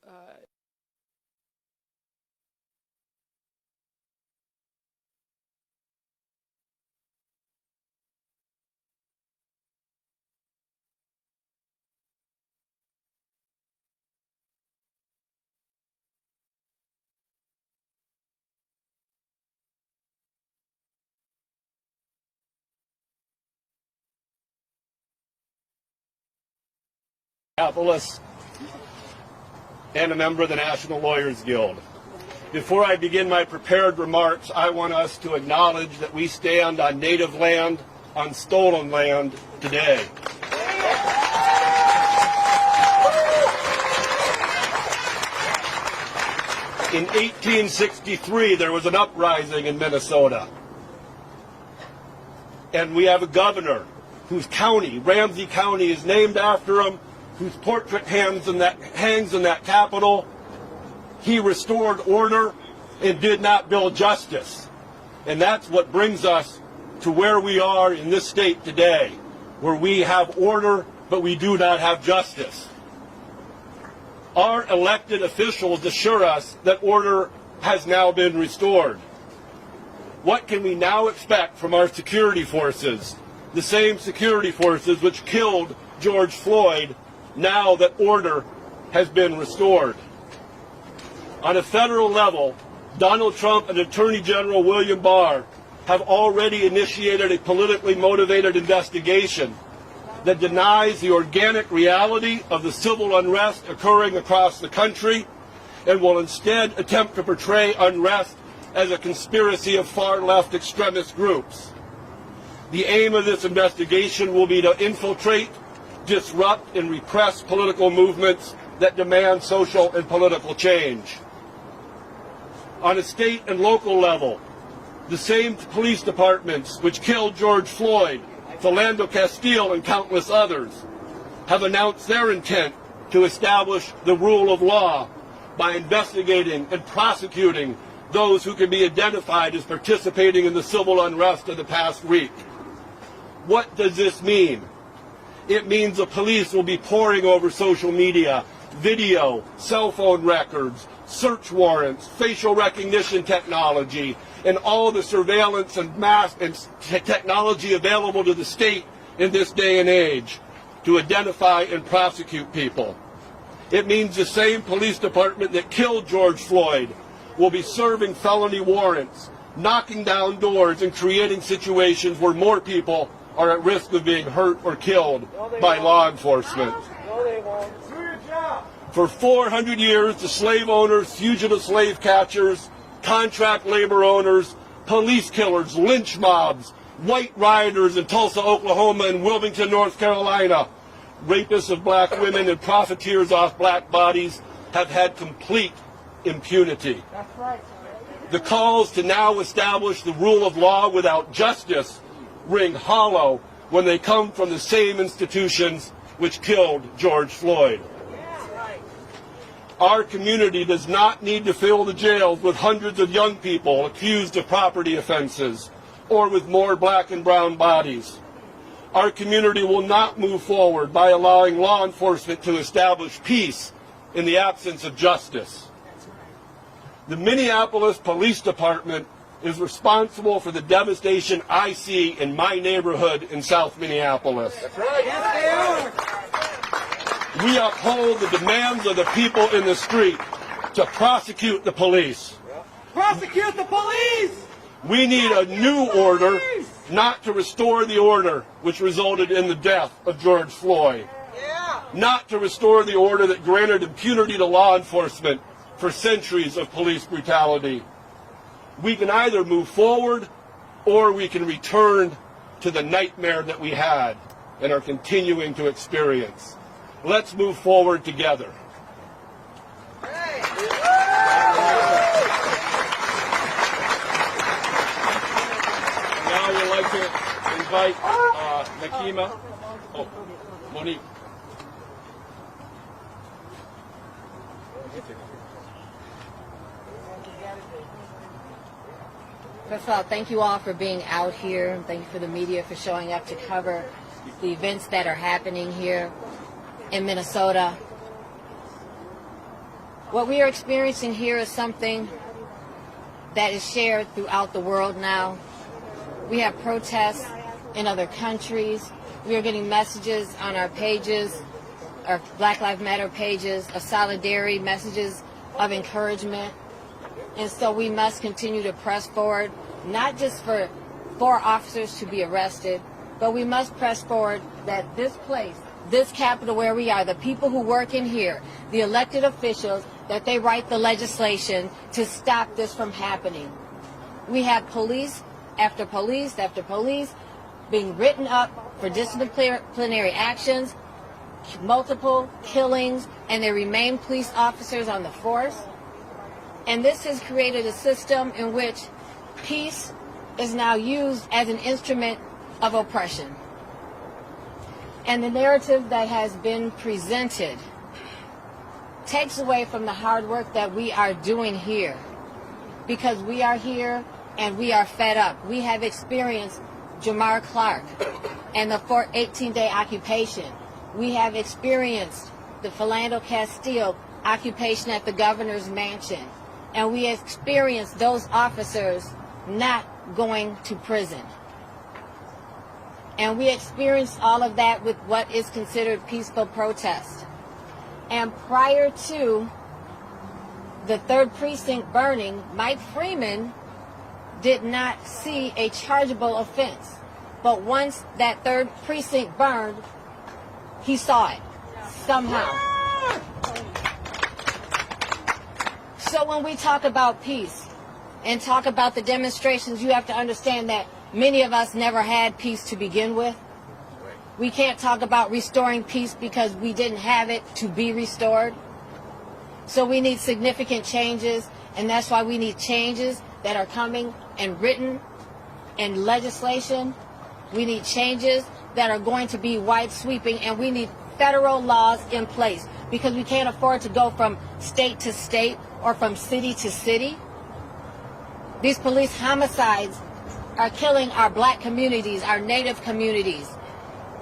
Minneapolis and a member of the National Lawyers Guild. Before I begin my prepared remarks, I want us to acknowledge that we stand on native land, on stolen land today. In 1863, there was an uprising in Minnesota. And we have a governor whose county, Ramsey County, is named after him, whose portrait hangs in that capital. He restored order and did not build justice. And that's what brings us to where we are in this state today, where we have order, but we do not have justice. Our elected officials assure us that order has now been restored. What can we now expect from our security forces, the same security forces which killed George Floyd, now that order has been restored? On a federal level, Donald Trump and Attorney General William Barr have already initiated a politically motivated investigation that denies the organic reality of the civil unrest occurring across the country and will instead attempt to portray unrest as a conspiracy of far-left extremist groups. The aim of this investigation will be to infiltrate, disrupt, and repress political movements that demand social and political change. On a state and local level, the same police departments which killed George Floyd, Philando Castile, and countless others have announced their intent to establish the rule of law by investigating and prosecuting those who can be identified as participating in the civil unrest of the past week. What does this mean? It means the police will be poring over social media, video, cell phone records, search warrants, facial recognition technology, and all the surveillance and mass and technology available to the state in this day and age to identify and prosecute people. It means the same police department that killed George Floyd will be serving felony warrants, knocking down doors and creating situations where more people are at risk of being hurt or killed by law enforcement. For 400 years, the slave owners, fugitive slave catchers, contract labor owners, police killers, lynch mobs, white rioters in Tulsa, Oklahoma, and Wilmington, North Carolina, rapists of black women and profiteers off black bodies have had complete impunity. That's right. The calls to now establish the rule of law without justice ring hollow when they come from the same institutions which killed George Floyd. Our community does not need to fill the jails with hundreds of young people accused of property offenses or with more black and brown bodies. Our community will not move forward by allowing law enforcement to establish peace in the absence of justice. The Minneapolis Police Department is responsible for the devastation I see in my neighborhood in South Minneapolis. That's right. Yes, they are. We uphold the demands of the people in the street to prosecute the police. Prosecute the police! We need a new order, not to restore the order which resulted in the death of George Floyd. Not to restore the order that granted impunity to law enforcement for centuries of police brutality. We can either move forward or we can return to the nightmare that we had and are continuing to experience. Let's move forward together. Now I would like to invite Nakima, Monique. First of all, thank you all for being out here. Thank you for the media for showing up to cover the events that are happening here in Minnesota. What we are experiencing here is something that is shared throughout the world now. We have protests in other countries. We are getting messages on our pages, our Black Lives Matter pages, of solidarity, messages of encouragement. And so we must continue to press forward, not just for officers to be arrested, but we must press forward that this place this Capitol where we are, the people who work in here, the elected officials, that they write the legislation to stop this from happening. We have police after police after police being written up for disciplinary actions, multiple killings, and they remain police officers on the force. And this has created a system in which peace is now used as an instrument of oppression. And the narrative that has been presented takes away from the hard work that we are doing here, because we are here and we are fed up. We have experienced Jamar Clark and the 18-day occupation. We have experienced the Philando Castile occupation at the governor's mansion. And we experienced those officers not going to prison. And we experienced all of that with what is considered peaceful protest. And prior to the 3rd Precinct burning, Mike Freeman did not see a chargeable offense. But once that 3rd Precinct burned, he saw it somehow. So when we talk about peace and talk about the demonstrations, you have to understand that many of us never had peace to begin with. We can't talk about restoring peace because we didn't have it to be restored. So we need significant changes, and that's why we need changes that are coming and written in legislation. We need changes that are going to be wide sweeping, and we need federal laws in place, because we can't afford to go from state to state or from city to city. These police homicides are killing our black communities, our native communities,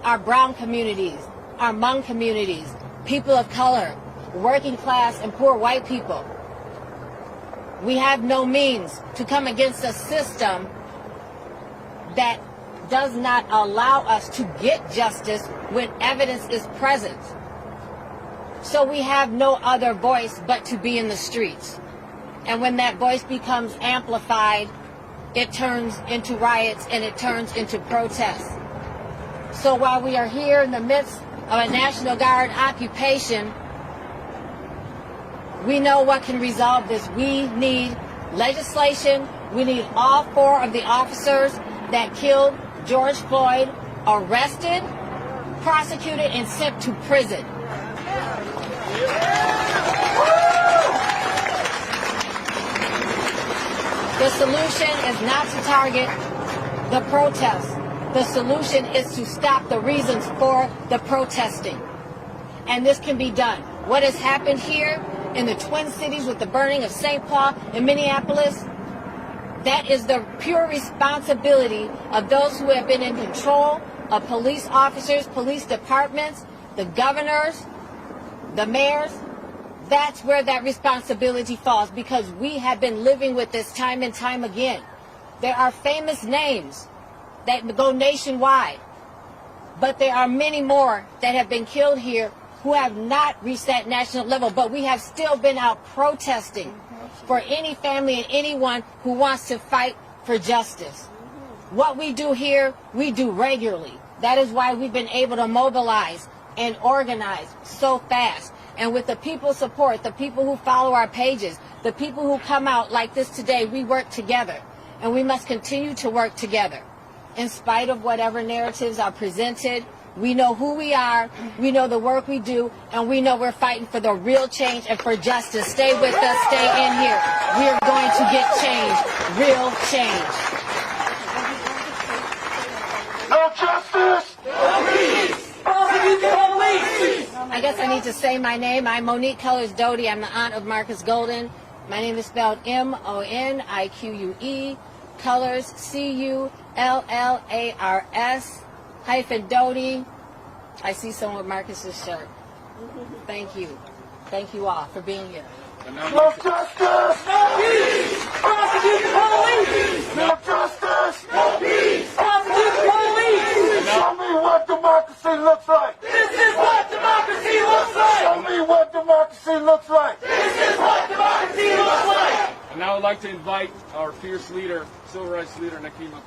our brown communities, our Hmong communities, people of color, working class and poor white people. We have no means to come against a system that does not allow us to get justice when evidence is present. So we have no other voice but to be in the streets. And when that voice becomes amplified, it turns into riots and it turns into protests. So while we are here in the midst of a National Guard occupation, we know what can resolve this. We need legislation. We need all 4 of the officers that killed George Floyd arrested, prosecuted, and sent to prison. The solution is not to target the protests. The solution is to stop the reasons for the protesting. And this can be done. What has happened here in the Twin Cities with the burning of St. Paul and Minneapolis, that is the pure responsibility of those who have been in control of police officers, police departments, the governors, the mayors. That's where that responsibility falls, because we have been living with this time and time again. There are famous names that go nationwide, but there are many more that have been killed here who have not reached that national level, but we have still been out protesting for any family and anyone who wants to fight for justice. What we do here, we do regularly. That is why we've been able to mobilize and organize so fast. And with the people's support, the people who follow our pages, the people who come out like this today, we work together. And we must continue to work together. In spite of whatever narratives are presented, we know who we are, we know the work we do, and we know we're fighting for the real change and for justice. Stay with us, stay in here. We are going to get change, real change. No justice! No peace! I guess I need to say my name. I'm Monique Cullors Doty. I'm the aunt of Marcus Golden. My name is spelled M-O-N-I-Q-U-E, Cullors, C-U-L-L-A-R-S, Doty. I see someone with Marcus's shirt. Thank you. Thank you all for being here. No justice! No peace! Prosecute the police! No justice! No peace! Prosecute the police! Show me what democracy looks like! This is what democracy looks like! Show me what democracy looks like! This is what democracy looks like! And now I'd like to invite our fierce leader, civil rights leader, Nakima.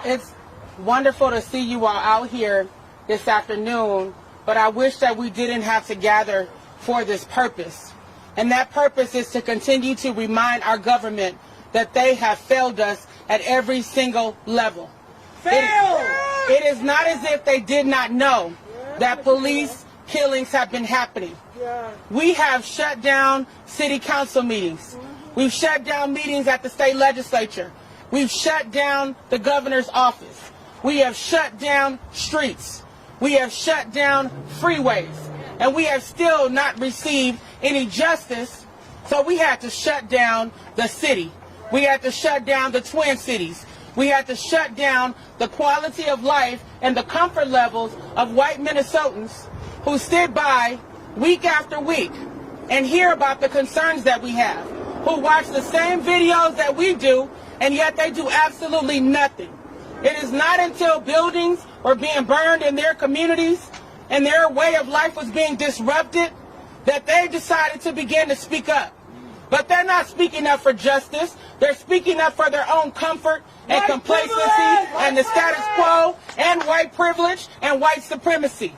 It's wonderful to see you all out here this afternoon, but I wish that we didn't have to gather for this purpose. And that purpose is to continue to remind our government that they have failed us at every single level. It is not as if they did not know that police killings have been happening. We have shut down city council meetings. We've shut down meetings at the state legislature. We've shut down the governor's office. We have shut down streets. We have shut down freeways. And we have still not received any justice, so we had to shut down the city. We had to shut down the Twin Cities. We had to shut down the quality of life and the comfort levels of white Minnesotans who sit by week after week and hear about the concerns that we have, who watch the same videos that we do, and yet they do absolutely nothing. It is not until buildings were being burned in their communities and their way of life was being disrupted that they decided to begin to speak up. But they're not speaking up for justice. They're speaking up for their own comfort and complacency and the status quo and white privilege and white supremacy.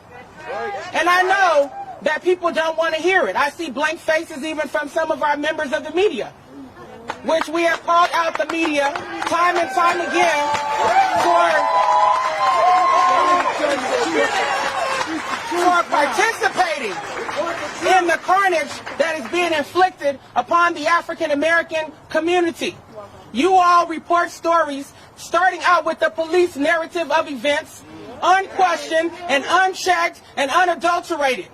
And I know that people don't want to hear it. I see blank faces even from some of our members of the media, which we have called out the media time and time again for participating in the carnage that is being inflicted upon the African American community. You all report stories starting out with the police narrative of events, unquestioned and unchecked and unadulterated.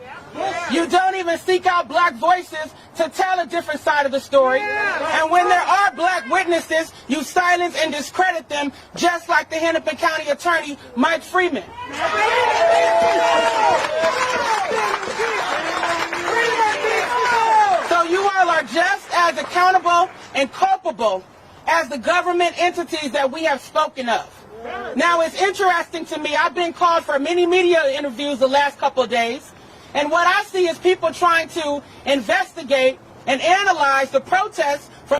You don't even seek out black voices to tell a different side of the story. And when there are black witnesses, you silence and discredit them, just like the Hennepin County Attorney, Mike Freeman. So you all are just as accountable and culpable as the government entities that we have spoken of. Now, it's interesting to me, I've been called for many media interviews the last couple of days, and what I see is people trying to investigate and analyze the protests from